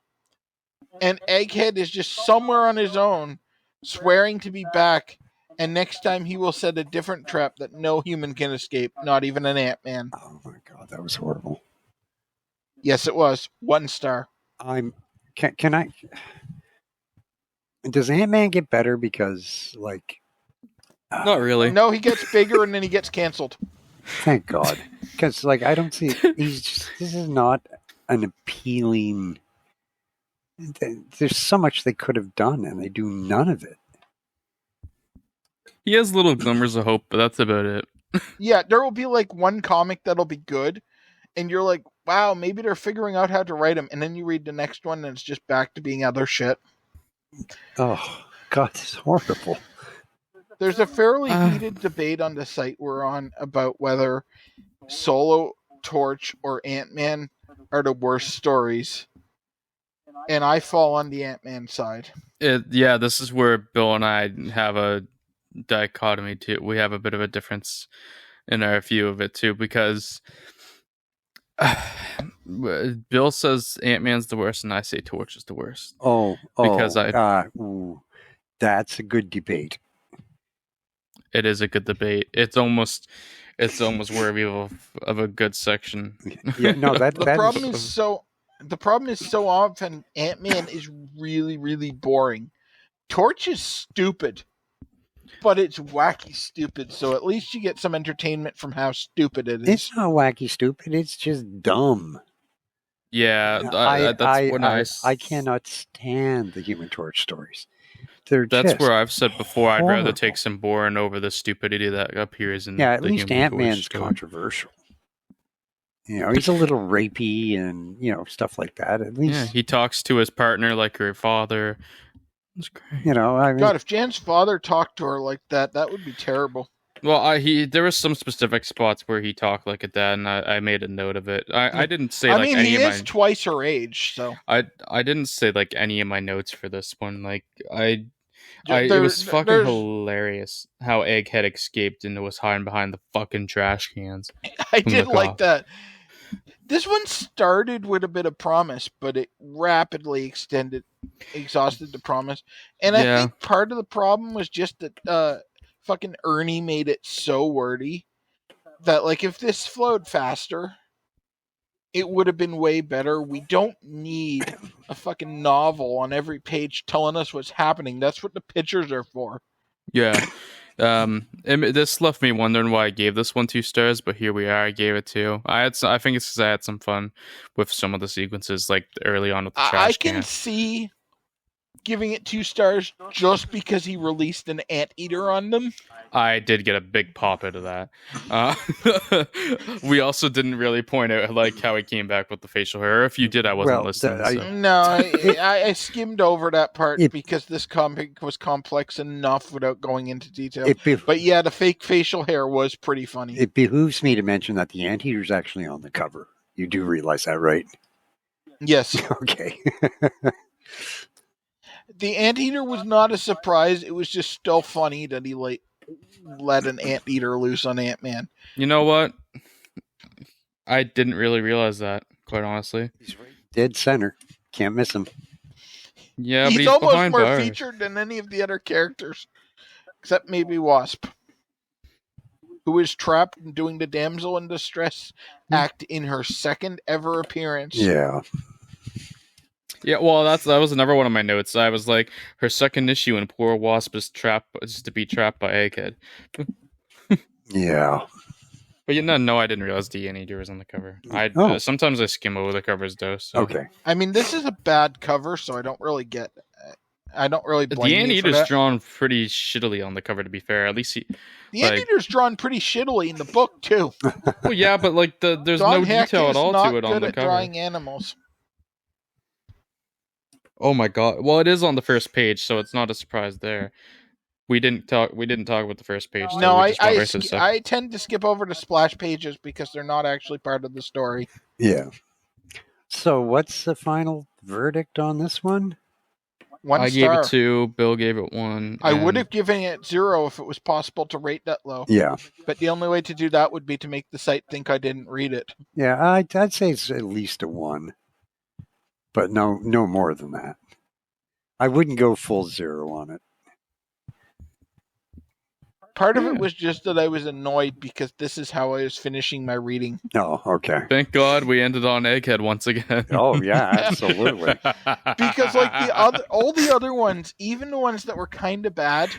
And Egghead is just somewhere on his own, swearing to be back. And next time he will set a different trap that no human can escape, not even an Ant-Man. Oh my God, that was horrible. Yes, it was. 1 star. Can I... Does Ant-Man get better because, like... Not really. No, he gets bigger and then he gets canceled. Thank God. Because, like, I don't see... this is not an appealing... There's so much they could have done, and they do none of it. He has little glimmers of hope, but that's about it. Yeah, there will be, like, one comic that'll be good, and you're like, wow, maybe they're figuring out how to write him, and then you read the next one, and it's just back to being other shit. Oh, God, it's horrible. There's a fairly heated debate on the site we're on about whether Solo, Torch, or Ant-Man are the worst stories. And I fall on the Ant-Man side. Yeah, this is where Bill and I have a dichotomy too. We have a bit of a difference in our view of it too, because Bill says Ant-Man's the worst, and I say Torch is the worst. Because that's a good debate. It is a good debate. It's almost worthy of a good section. Yeah, no, the problem is so often Ant-Man is really, really boring. Torch is stupid, but it's wacky stupid, so at least you get some entertainment from how stupid it is. It's not wacky stupid, it's just dumb. Yeah, I cannot stand the Human Torch stories. That's where I've said before, I'd rather take some boring over the stupidity that appears in at the least Human Ant-Man's Torch controversial. He's a little rapey and, stuff like that. At least, he talks to his partner like her father. That's great. God, if Jan's father talked to her like that, that would be terrible. Well, there was some specific spots where he talked like a dad, and I made a note of it. I didn't say like any he of is twice her age, so I didn't say like any of my notes for this one. Like it was fucking hilarious how Egghead escaped and was hiding behind the fucking trash cans. I did like that. This one started with a bit of promise, but it rapidly exhausted the promise. And I think part of the problem was just that fucking Ernie made it so wordy that, like, if this flowed faster, it would have been way better. We don't need a fucking novel on every page telling us what's happening. That's what the pictures are for. Yeah. This left me wondering why I gave this one 2 stars, but here we are. I gave it 2. I think it's because I had some fun with some of the sequences, like early on with the trash can. I can see giving it 2 stars just because he released an anteater on them. I did get a big pop out of that. We also didn't really point out like how he came back with the facial hair. If you did, I wasn't listening. No, I skimmed over that part because this comic was complex enough without going into detail. But yeah, the fake facial hair was pretty funny. It behooves me to mention that the anteater's actually on the cover. You do realize that, right? Yes. Okay. The anteater was not a surprise. It was just still funny that he let an anteater loose on Ant-Man. You know what? I didn't really realize that, quite honestly. He's right dead center. Can't miss him. Yeah, he's but he's almost behind more bars. featured than any of the other characters, except maybe Wasp, who is trapped and doing the damsel in distress act in her second ever appearance. Yeah. Yeah, well, that was another one of my notes. I was like, her second issue, and poor Wasp is to be trapped by Egghead. Yeah. But no, I didn't realize the Anteater was on the cover. Sometimes I skim over the covers though. So. Okay. I mean, this is a bad cover, so I don't really blame The you for Anteater's that. drawn pretty shittily on the cover, to be fair. At least The Anteater's drawn pretty shittily in the book too. Well, yeah, but like there's Don no Heck detail at is all not to it on good the at cover. drawing animals. Oh my god! Well, it is on the first page, so it's not a surprise there. We didn't talk about the first page. No, we just went right to the second. I tend to skip over to splash pages because they're not actually part of the story. Yeah. So what's the final verdict on this one? 1 I star. gave it 2. Bill gave it 1. I would have given it 0 if it was possible to rate that low. Yeah. But the only way to do that would be to make the site think I didn't read it. Yeah, I'd say it's at least a 1. But no more than that. I wouldn't go full 0 on it. Part of it was just that I was annoyed because this is how I was finishing my reading. Oh, okay. Thank God we ended on Egghead once again. Oh, yeah, absolutely. Because all the other ones, even the ones that were kind of bad,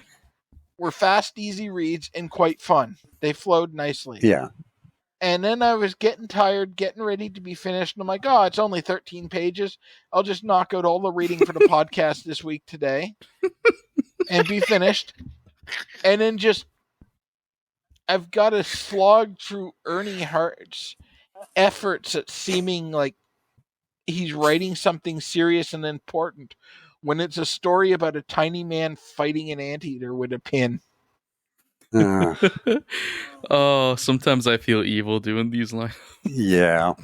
were fast, easy reads and quite fun. They flowed nicely. Yeah. And then I was getting tired, getting ready to be finished. And I'm like, oh, it's only 13 pages. I'll just knock out all the reading for the podcast this week today and be finished. And then I've got to slog through Ernie Hart's efforts at seeming like he's writing something serious and important when it's a story about a tiny man fighting an anteater with a pin. Oh, sometimes I feel evil doing these lines. Yeah.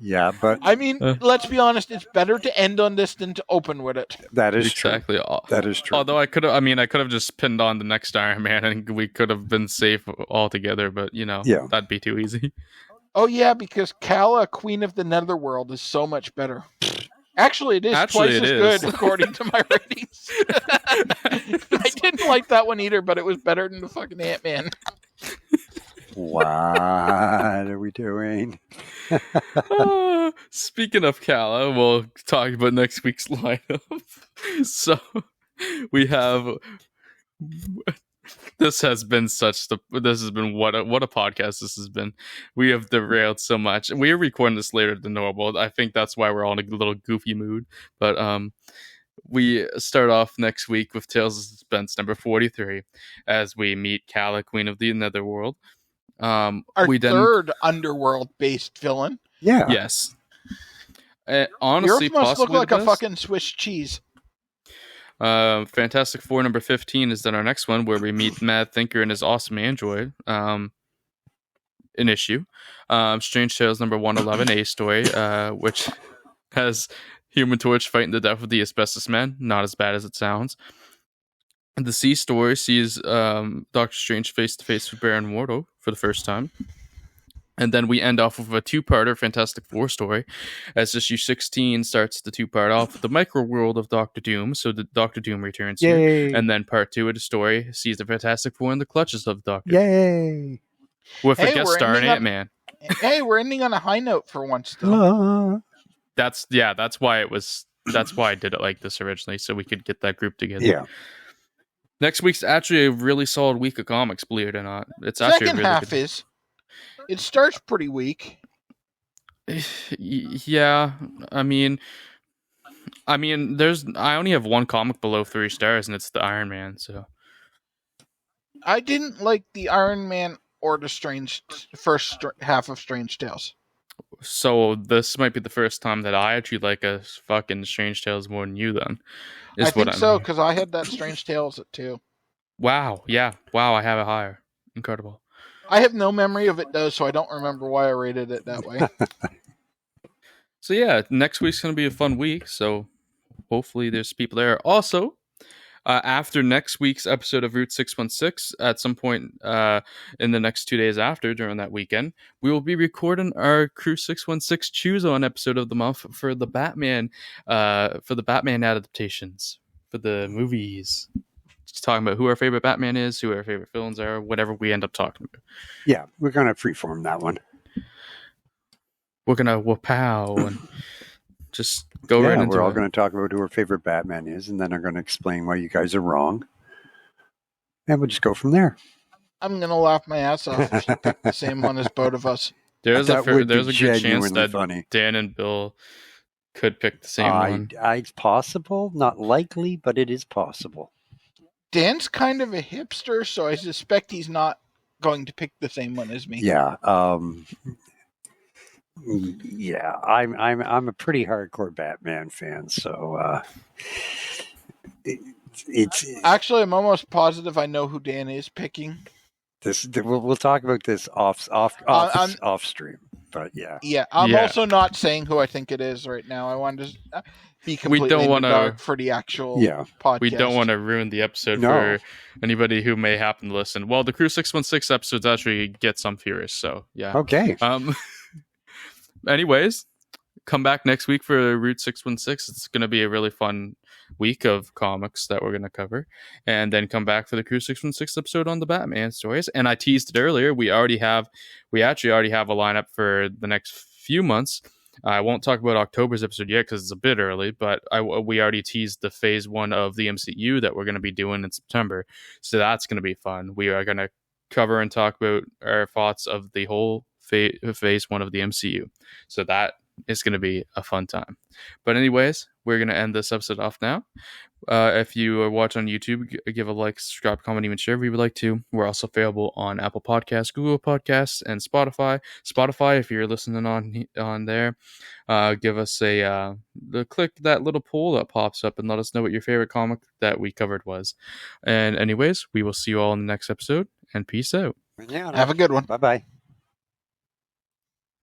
Yeah, but I mean, let's be honest, it's better to end on this than to open with it. that is exactly true. That is true. Although I could have just pinned on the next Iron Man and we could have been safe altogether, but that'd be too easy. Oh yeah, because Kala, Queen of the Netherworld, is so much better. Actually, it is twice as good according to my ratings. I didn't like that one either, but it was better than the fucking Ant-Man. What are we doing? Speaking of Kala, we'll talk about next week's lineup. So we have. This has been what a podcast this has been. We have derailed so much. We are recording this later than normal. I think that's why we're all in a little goofy mood. But we start off next week with Tales of Suspense number 43 as we meet Kala, Queen of the Netherworld. Our third underworld-based villain. Yeah. Yes. Honestly, the Earth must look like a fucking Swiss cheese. Fantastic Four number 15 is then our next one where we meet Mad Thinker and his awesome android. An issue. Strange Tales number 111, A story, which has Human Torch fighting the death of the Asbestos Man. Not as bad as it sounds. And the C story sees Doctor Strange face to face with Baron Mordo for the first time. And then we end off with a 2-parter Fantastic Four story, as issue 16 starts the 2-part off with the micro world of Doctor Doom. So the Doctor Doom returns here, and then part 2 of the story sees the Fantastic Four in the clutches of Doctor. Yay! With a guest star in Ant-Man. Hey, we're ending on a high note for once, though. That's why it was. That's why I did it like this originally, so we could get that group together. Yeah. Next week's actually a really solid week of comics, believe it or not. It's actually second really half good. is. It starts pretty weak. Yeah, I mean, I only have one comic below 3 stars, and it's the Iron Man. So I didn't like the Iron Man or the first half of Strange Tales. So this might be the first time that I actually like a fucking Strange Tales more than you. Then I think so, because I had that Strange Tales at 2. Wow, yeah, wow, I have it higher. Incredible. I have no memory of it though, so I don't remember why I rated it that way. So yeah, next week's gonna be a fun week. So hopefully there's people there. Also, after next week's episode of Route 616, at some point in the next 2 days after, during that weekend, we will be recording our Crew 616 Choose On episode of the month for the Batman adaptations for the movies. Just talking about who our favorite Batman is, who our favorite villains are, whatever we end up talking about. Yeah, we're gonna freeform that one. We're gonna whoop-pow and just go right into it. We're all going to talk about who our favorite Batman is, and then I'm going to explain why you guys are wrong. And we'll just go from there. I'm gonna laugh my ass off if you pick the same one as both of us. There's That would be there's a good chance genuinely that funny. Dan and Bill could pick the same one. It's possible, not likely, but it is possible. Dan's kind of a hipster, so I suspect he's not going to pick the same one as me. Yeah. Yeah, I'm a pretty hardcore Batman fan, so it's Actually, I'm almost positive I know who Dan is picking. we'll talk about this off stream, but yeah. Yeah, I'm Yeah. also not saying who I think it is right now. I wanted to be We completely don't in the wanna- dark for the actual podcast. We don't want to ruin the episode No. for anybody who may happen to listen. Well, the Crew 616 episodes actually get some furious, so yeah. Okay. Anyways, come back next week for Route 616. It's going to be a really fun week of comics that we're going to cover. And then come back for the Crew 616 episode on the Batman stories. And I teased it earlier. We actually already have a lineup for the next few months. I won't talk about October's episode yet because it's a bit early, but we already teased the phase 1 of the MCU that we're going to be doing in September. So that's going to be fun. We are going to cover and talk about our thoughts of the whole phase 1 of the MCU. So that is going to be a fun time. But anyways, we're going to end this episode off now. If you are watching on YouTube, give a like, subscribe, comment, even share if you would like to. We're also available on Apple Podcasts, Google Podcasts, and Spotify. Spotify, if you're listening on there, give us click that little poll that pops up and let us know what your favorite comic that we covered was. And anyways, we will see you all in the next episode, and peace out. Yeah, Have a good one. Bye-bye.